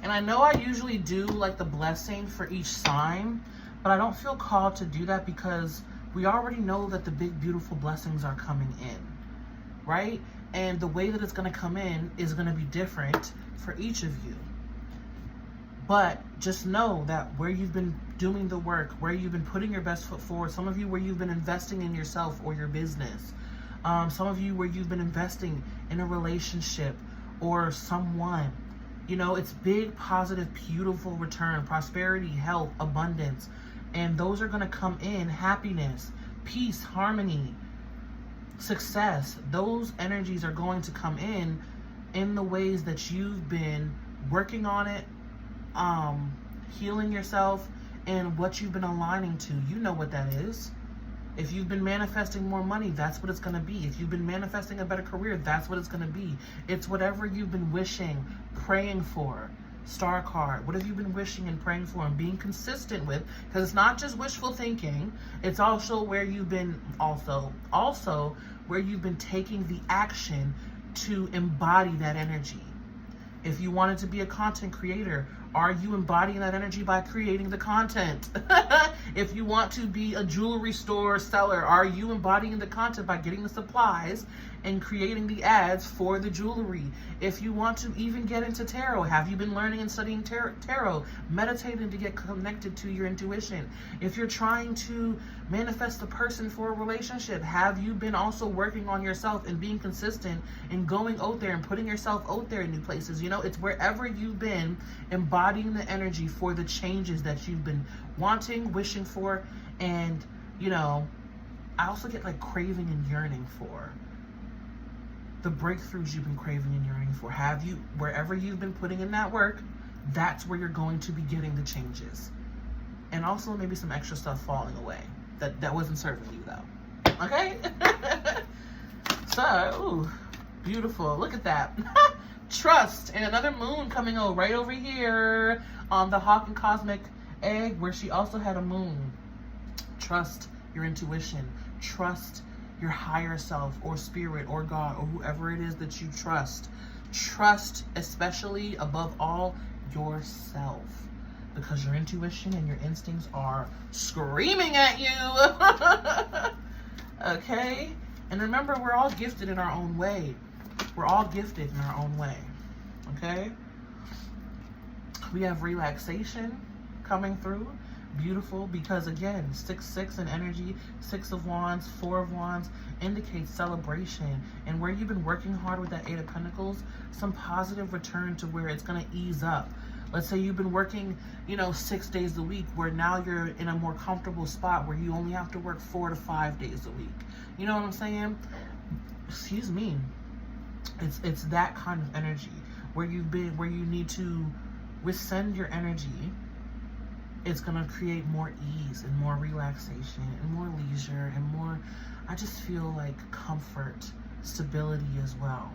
And I know I usually do like the blessing for each sign, but I don't feel called to do that because we already know that the big, beautiful blessings are coming in, right? And the way that it's going to come in is going to be different for each of you. But just know that where you've been doing the work, where you've been putting your best foot forward, some of you where you've been investing in yourself or your business, some of you where you've been investing in a relationship or someone, you know, it's big, positive, beautiful return, prosperity, health, abundance. And those are going to come in, happiness, peace, harmony, success. Those energies are going to come in the ways that you've been working on it, healing yourself, and what you've been aligning to. You know what that is. If you've been manifesting more money, that's what it's going to be. If you've been manifesting a better career, that's what it's going to be. It's whatever you've been wishing, praying for. Star card. What have you been wishing and praying for and being consistent with? Because it's not just wishful thinking. It's also where you've been also where you've been taking the action to embody that energy. If you wanted to be a content creator, are you embodying that energy by creating the content? If you want to be a jewelry store seller, are you embodying the content by getting the supplies and creating the ads for the jewelry? If you want to even get into tarot, have you been learning and studying tarot, meditating to get connected to your intuition? If you're trying to manifest a person for a relationship, have you been also working on yourself and being consistent and going out there and putting yourself out there in new places? You know, it's wherever you've been embodying the energy for the changes that you've been wanting, wishing for, and, you know, I also get like craving and yearning for. The breakthroughs you've been craving and yearning for. Have you, wherever you've been putting in that work, that's where you're going to be getting the changes. And also maybe some extra stuff falling away that wasn't serving you though. Okay? So, ooh, beautiful. Look at that. Trust. And another moon coming out right over here on the Hawk and Cosmic Egg, where she also had a moon. Trust your intuition. Trust your higher self or spirit or God or whoever it is that you trust. Trust, especially above all, yourself, because your intuition and your instincts are screaming at you. Okay? And remember, we're all gifted in our own way. We're all gifted in our own way. Okay? We have relaxation coming through. Beautiful, because again, 6-6 in energy, 6 of Wands, 4 of Wands indicates celebration. And where you've been working hard with that 8 of Pentacles, some positive return to where it's going to ease up. Let's say you've been working, you know, 6 days a week, where now you're in a more comfortable spot where you only have to work 4 to 5 days a week. You know what I'm saying? Excuse me. It's that kind of energy where you've been, where you need to rescind your energy. It's going to create more ease and more relaxation and more leisure and more, I just feel like comfort, stability as well.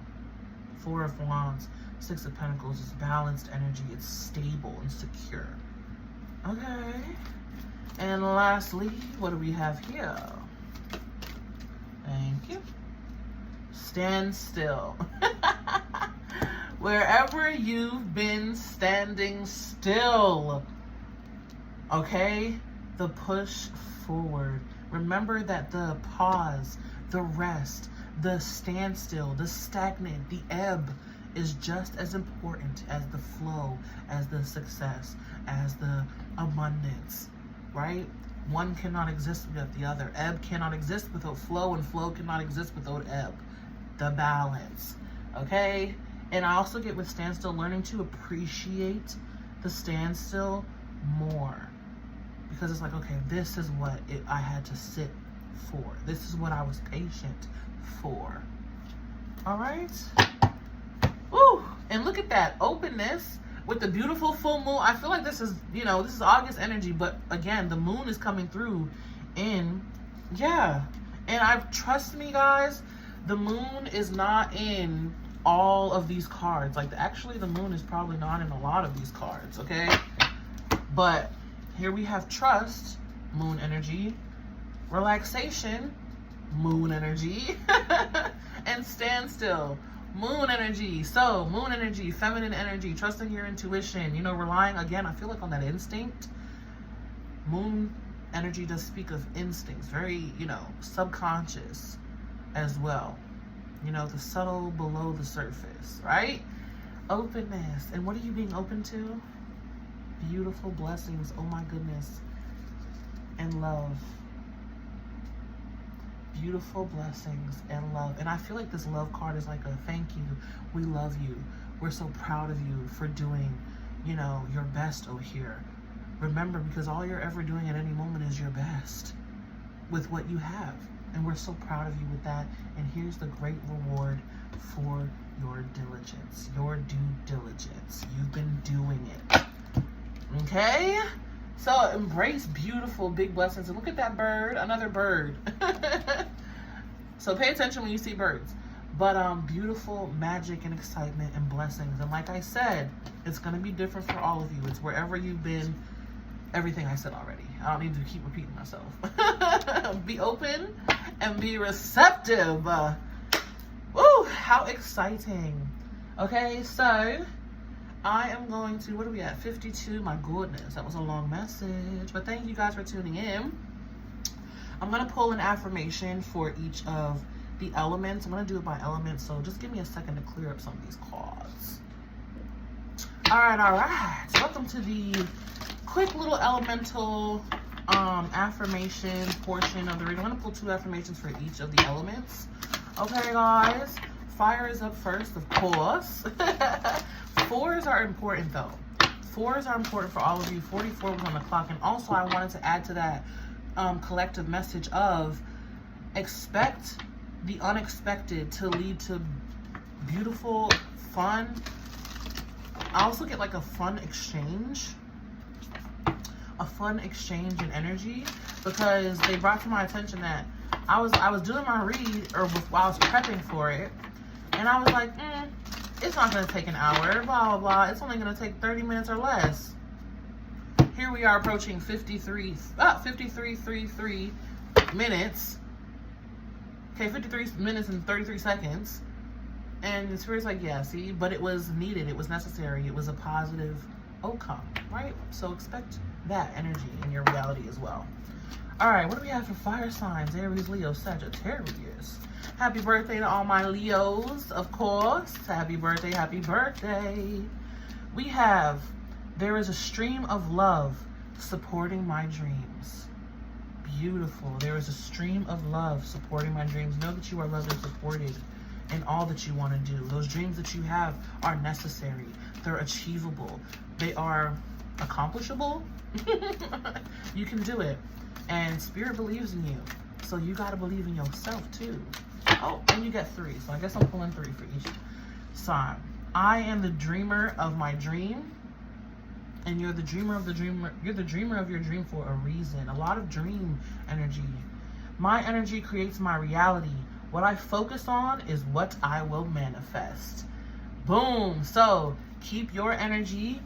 4 of Wands, Six of Pentacles is balanced energy. It's stable and secure. Okay. And lastly, what do we have here? Thank you. Stand still. Wherever you've been standing still, okay, the push forward. Remember that the pause, the rest, the standstill, the stagnant, the ebb is just as important as the flow, as the success, as the abundance, right? One cannot exist without the other. Ebb cannot exist without flow, and flow cannot exist without ebb. The balance, okay? And I also get with standstill, learning to appreciate the standstill more. Because it's like, okay, this is what I had to sit for. This is what I was patient for. All right? Woo! And look at that openness with the beautiful full moon. I feel like this is, you know, this is August energy, but again, the moon is coming through in, yeah. And trust me, guys, the moon is not in all of these cards. Like, actually, the moon is probably not in a lot of these cards, okay? But here we have trust, moon energy, relaxation, moon energy, and standstill, moon energy. So moon energy, feminine energy, trusting your intuition, you know, relying, again, I feel like on that instinct. Moon energy does speak of instincts, very, you know, subconscious as well. You know, the subtle below the surface, right? Openness. And what are you being open to? Beautiful blessings, oh my goodness, and love. Beautiful blessings and love. And I feel like this love card is like a thank you. We love you. We're so proud of you for doing, you know, your best over here. Remember, because all you're ever doing at any moment is your best with what you have. And we're so proud of you with that. And here's the great reward for your diligence, your due diligence. You've been doing it. Okay, so embrace beautiful big blessings. And look at that bird, another bird. So pay attention when you see birds. But beautiful magic and excitement and blessings. And like I said, it's going to be different for all of you. It's wherever you've been, everything I said already. I don't need to keep repeating myself. Be open and be receptive. Woo, how exciting. Okay, so I am going to, what are we at? 52. My goodness, that was a long message. But thank you guys for tuning in. I'm going to pull an affirmation for each of the elements. I'm going to do it by element, so just give me a second to clear up some of these cards. All right. Welcome to the quick little elemental affirmation portion of the reading. I'm going to pull 2 affirmations for each of the elements. Okay, guys. Fire is up first, of course. 4s are important, though. 4s are important for all of you. 44 was on the clock. And also, I wanted to add to that collective message of expect the unexpected to lead to beautiful, fun. I also get like a fun exchange in energy, because they brought to my attention that I was doing my read, or while I was prepping for it, and I was like, it's not going to take an hour, blah, blah, blah. It's only going to take 30 minutes or less. Here we are approaching 53 minutes. Okay, 53 minutes and 33 seconds. And the spirit's like, yeah, see? But it was needed. It was necessary. It was a positive outcome, right? So expect that energy in your reality as well. All right, what do we have for fire signs? Aries, Leo, Sagittarius. Happy birthday to all my Leos, of course. Happy birthday, happy birthday. We have, there is a stream of love supporting my dreams. Beautiful. There is a stream of love supporting my dreams. Know that you are loved and supported in all that you want to do. Those dreams that you have are necessary. They're achievable. They are accomplishable. You can do it. And Spirit believes in you. So you got to believe in yourself too. Oh, and you get 3. So I guess I'm pulling 3 for each sign. I am the dreamer of my dream. And you're the dreamer of the dreamer. You're the dreamer of your dream for a reason. A lot of dream energy. My energy creates my reality. What I focus on is what I will manifest. Boom. So keep your energy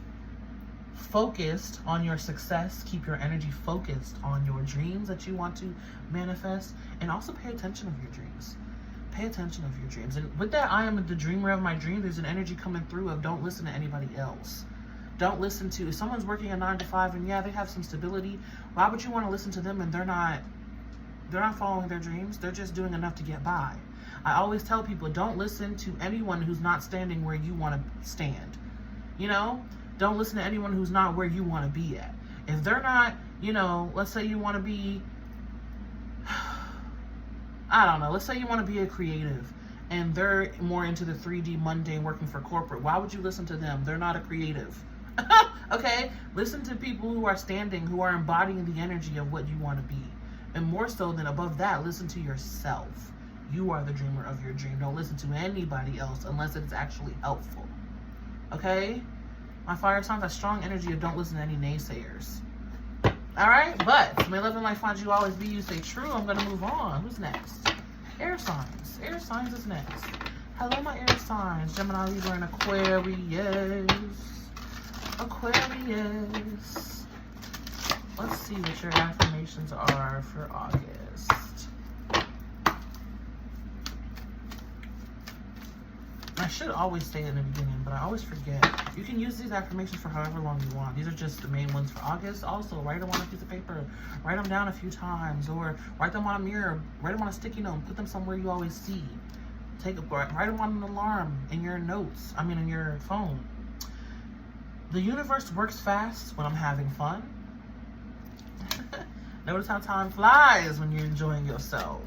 focused on your success. Keep your energy focused on your dreams that you want to manifest, and also pay attention of your dreams. Pay attention of your dreams. And with that, I am the dreamer of my dream. There's an energy coming through of don't listen to anybody else. Don't listen to, if someone's working a 9 to 5 and yeah, they have some stability, why would you want to listen to them and they're not following their dreams? They're just doing enough to get by. I always tell people, don't listen to anyone who's not standing where you want to stand. You know, don't listen to anyone who's not where you want to be at. If they're not, you know, let's say you want to be, I don't know, let's say you want to be a creative and they're more into the 3D mundane working for corporate. Why would you listen to them? They're not a creative. Okay? Listen to people who are standing, who are embodying the energy of what you want to be. And more so than above that, listen to yourself. You are the dreamer of your dream. Don't listen to anybody else unless it's actually helpful. Okay? My fire signs have strong energy of don't listen to any naysayers. Alright? But may love and light find you always be you. Stay true. I'm going to move on. Who's next? Air signs. Air signs is next. Hello, my air signs. Gemini, Libra, and Aquarius. Aquarius. Let's see what your affirmations are for August. I should always say it in the beginning, but I always forget. You can use these affirmations for however long you want. These are just the main ones for August. Also, write them on a piece of paper. Write them down a few times, or write them on a mirror. Write them on a sticky note. Put them somewhere you always see. Write them on an alarm in your notes. I mean, in your phone. The universe works fast when I'm having fun. Notice how time flies when you're enjoying yourself.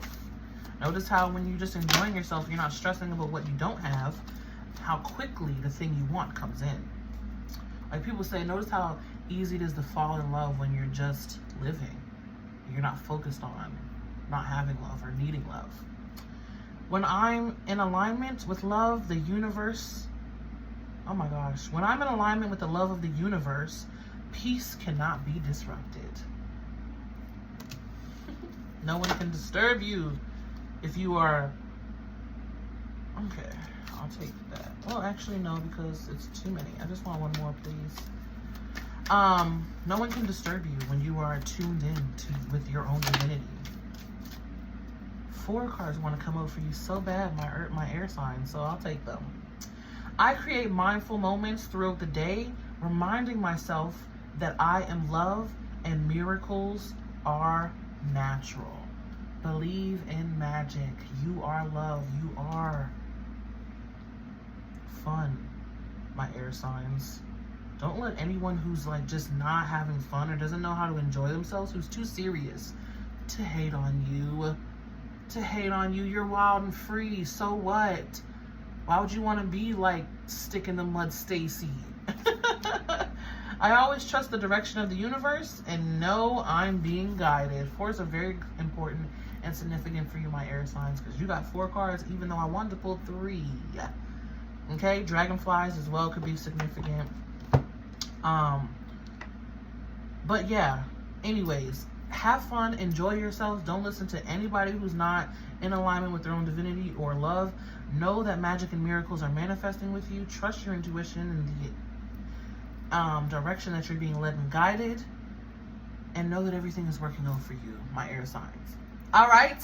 Notice how when you're just enjoying yourself, you're not stressing about what you don't have, how quickly the thing you want comes in. Like people say, notice how easy it is to fall in love when you're just living. You're not focused on not having love or needing love. When I'm in alignment with love, the universe, oh my gosh. When I'm in alignment with the love of the universe, peace cannot be disrupted. No one can disturb you. If you are, okay, I'll take that. Well, actually, no, because it's too many. I just want one more, please. No one can disturb you when you are tuned in with your own divinity. 4 cards want to come out for you so bad, my air sign, so I'll take them. I create mindful moments throughout the day, reminding myself that I am love and miracles are natural. Believe in magic. You are love. You are fun, my air signs. Don't let anyone who's like just not having fun or doesn't know how to enjoy themselves, who's too serious, to hate on you. To hate on you. You're wild and free. So what? Why would you want to be like stick in the mud Stacy? I always trust the direction of the universe and know I'm being guided. 4s are very important and significant for you, my air signs, because you got 4 cards, even though I wanted to pull 3. Okay, dragonflies as well could be significant. But yeah, anyways, have fun, enjoy yourselves. Don't listen to anybody who's not in alignment with their own divinity or love. Know that magic and miracles are manifesting with you. Trust your intuition and the direction that you're being led and guided, and know that everything is working out for you, my air signs. All right,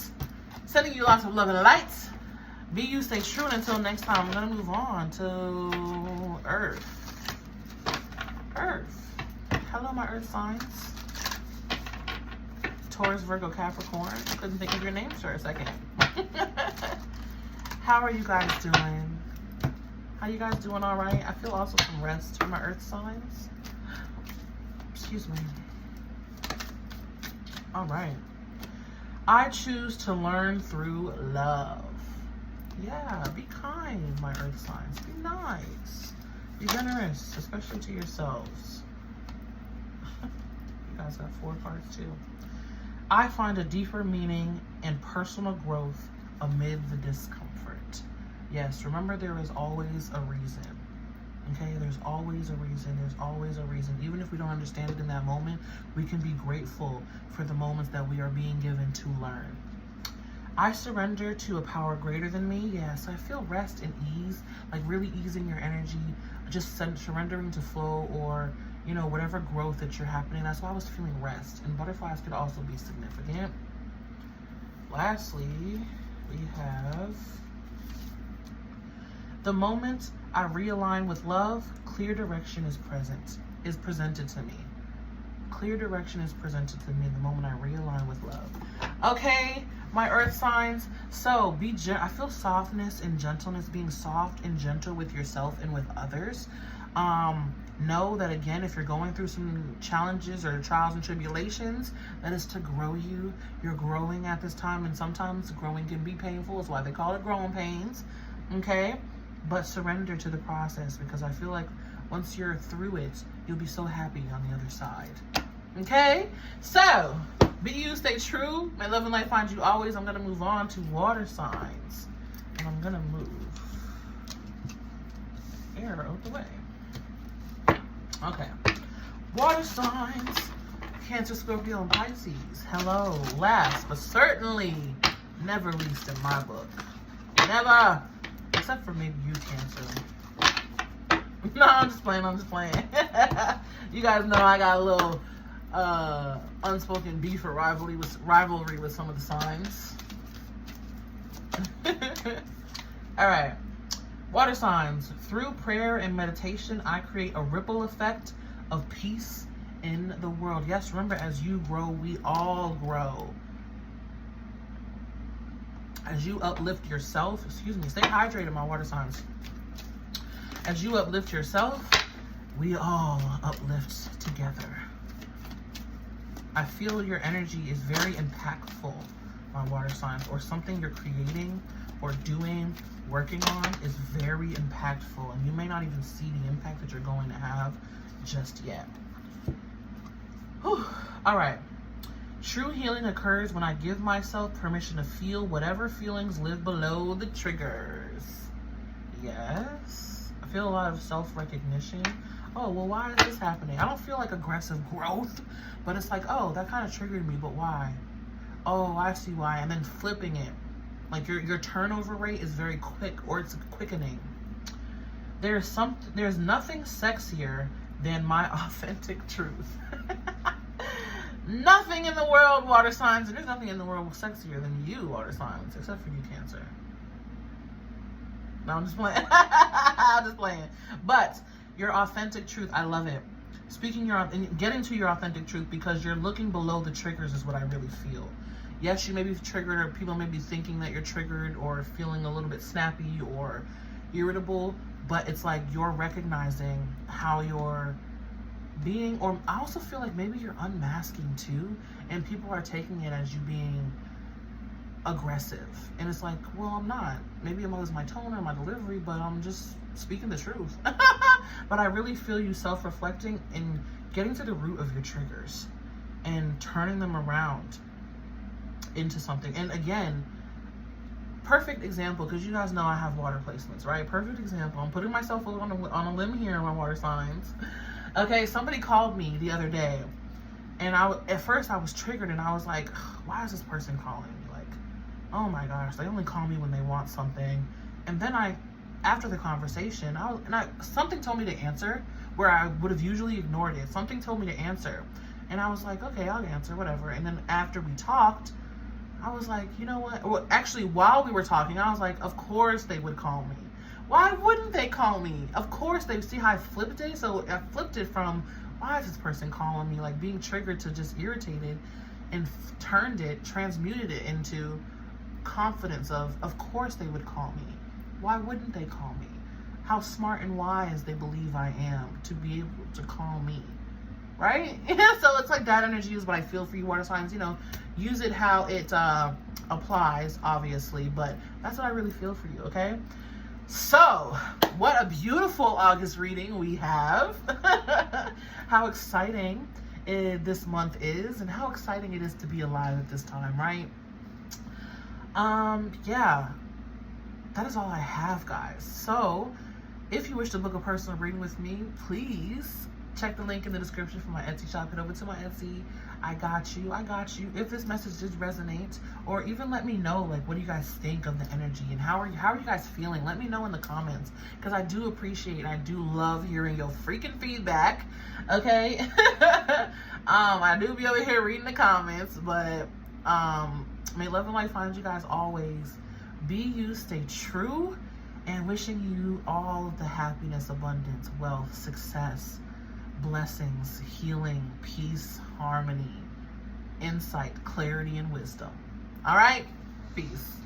sending you lots of love and light. Be you, stay true, and until next time, I'm gonna move on to Earth. Earth. Hello, my Earth signs. Taurus, Virgo, Capricorn. I couldn't think of your names for a second. How are you guys doing? How you guys doing? All right. I feel also some rest for my Earth signs. Excuse me. All right. I choose to learn through love. Yeah, be kind, my Earth signs. Be nice. Be generous, especially to yourselves. You guys got 4 cards too. I find a deeper meaning and personal growth amid the discomfort. Yes, remember there is always a reason. Okay, there's always a reason. There's always a reason. Even if we don't understand it in that moment, we can be grateful for the moments that we are being given to learn. I surrender to a power greater than me. Yes, I feel rest and ease, like really easing your energy, just surrendering to flow, or, you know, whatever growth that you're happening. That's why I was feeling rest. And butterflies could also be significant. Lastly, we have the moment I realign with love, clear direction is presented to me. Clear direction is presented to me the moment I realign with love. Okay, my earth signs. So I feel softness and gentleness, being soft and gentle with yourself and with others. Know that, again, if you're going through some challenges or trials and tribulations, that is to grow you. You're growing at this time, and sometimes growing can be painful. That's why they call it growing pains. Okay, but surrender to the process, because I feel like once you're through it, you'll be so happy on the other side. Okay, so be you, stay true. May love and light find you always. I'm going to move on to water signs, and I'm going to move air out the way. Okay, water signs, Cancer, Scorpio, and Pisces. Hello. Last but certainly never least in my book. Never. Except for maybe you, Cancer. No, I'm just playing. You guys know I got a little unspoken beef or rivalry with some of the signs. All right. Water signs. Through prayer and meditation, I create a ripple effect of peace in the world. Yes, remember, as you grow, we all grow. As you uplift yourself, stay hydrated, my water signs. As you uplift yourself, we all uplift together. I feel your energy is very impactful, my water signs, or something you're creating or doing, working on is very impactful, and you may not even see the impact that you're going to have just yet. Whew. All right. True healing occurs when I give myself permission to feel whatever feelings live below the triggers. Yes. I feel a lot of self-recognition. Oh, well, why is this happening? I don't feel like aggressive growth, but it's like, oh, that kind of triggered me, but why? Oh, I see why. And then flipping it. Like your turnover rate is very quick, or it's quickening. There's nothing sexier than my authentic truth. Nothing in the world, water signs, and there's nothing in the world sexier than you, water signs, except for you, Cancer. No, I'm just playing. I'm just playing. But your authentic truth, I love it. Getting to your authentic truth, because you're looking below the triggers is what I really feel. Yes, you may be triggered, or people may be thinking that you're triggered or feeling a little bit snappy or irritable, but it's like you're recognizing how you're being, or I also feel like maybe you're unmasking too, and people are taking it as you being aggressive. And it's like, well, I'm not. Maybe it was my tone or my delivery, but I'm just speaking the truth. But I really feel you self-reflecting and getting to the root of your triggers and turning them around into something. And again, perfect example, because you guys know I have water placements, right? Perfect example. I'm putting myself on a limb here in my water signs. Okay, somebody called me the other day, and at first I was triggered, and I was like, why is this person calling me? Like, oh my gosh, they only call me when they want something. And then after the conversation, something told me to answer where I would have usually ignored it. Something told me to answer, and I was like, okay, I'll answer, whatever. And then after we talked, I was like, you know what? Well, actually, while we were talking, I was like, of course they would call me. Why wouldn't they call me? Of course they see how I flipped it. So I flipped it from, why is this person calling me? Like being triggered to just irritated, and transmuted it into confidence of course they would call me. Why wouldn't they call me? How smart and wise they believe I am to be able to call me. Right? So it's like that energy is what I feel for you, water signs. You know, use it how it applies, obviously, but that's what I really feel for you, okay? So, what a beautiful August reading we have. How exciting this month is, and how exciting it is to be alive at this time, right? Yeah, that is all I have, guys. So, if you wish to book a personal reading with me, please check the link in the description for my Etsy shop. Head over to my Etsy. I got you. I got you. If this message did resonate, or even let me know, like, what do you guys think of the energy, and how are you guys feeling? Let me know in the comments, because I do appreciate and I do love hearing your freaking feedback. Okay. I do be over here reading the comments, but may love and light find you guys always. Be you, stay true, and wishing you all of the happiness, abundance, wealth, success, blessings, healing, peace, harmony, insight, clarity, and wisdom. All right? Peace.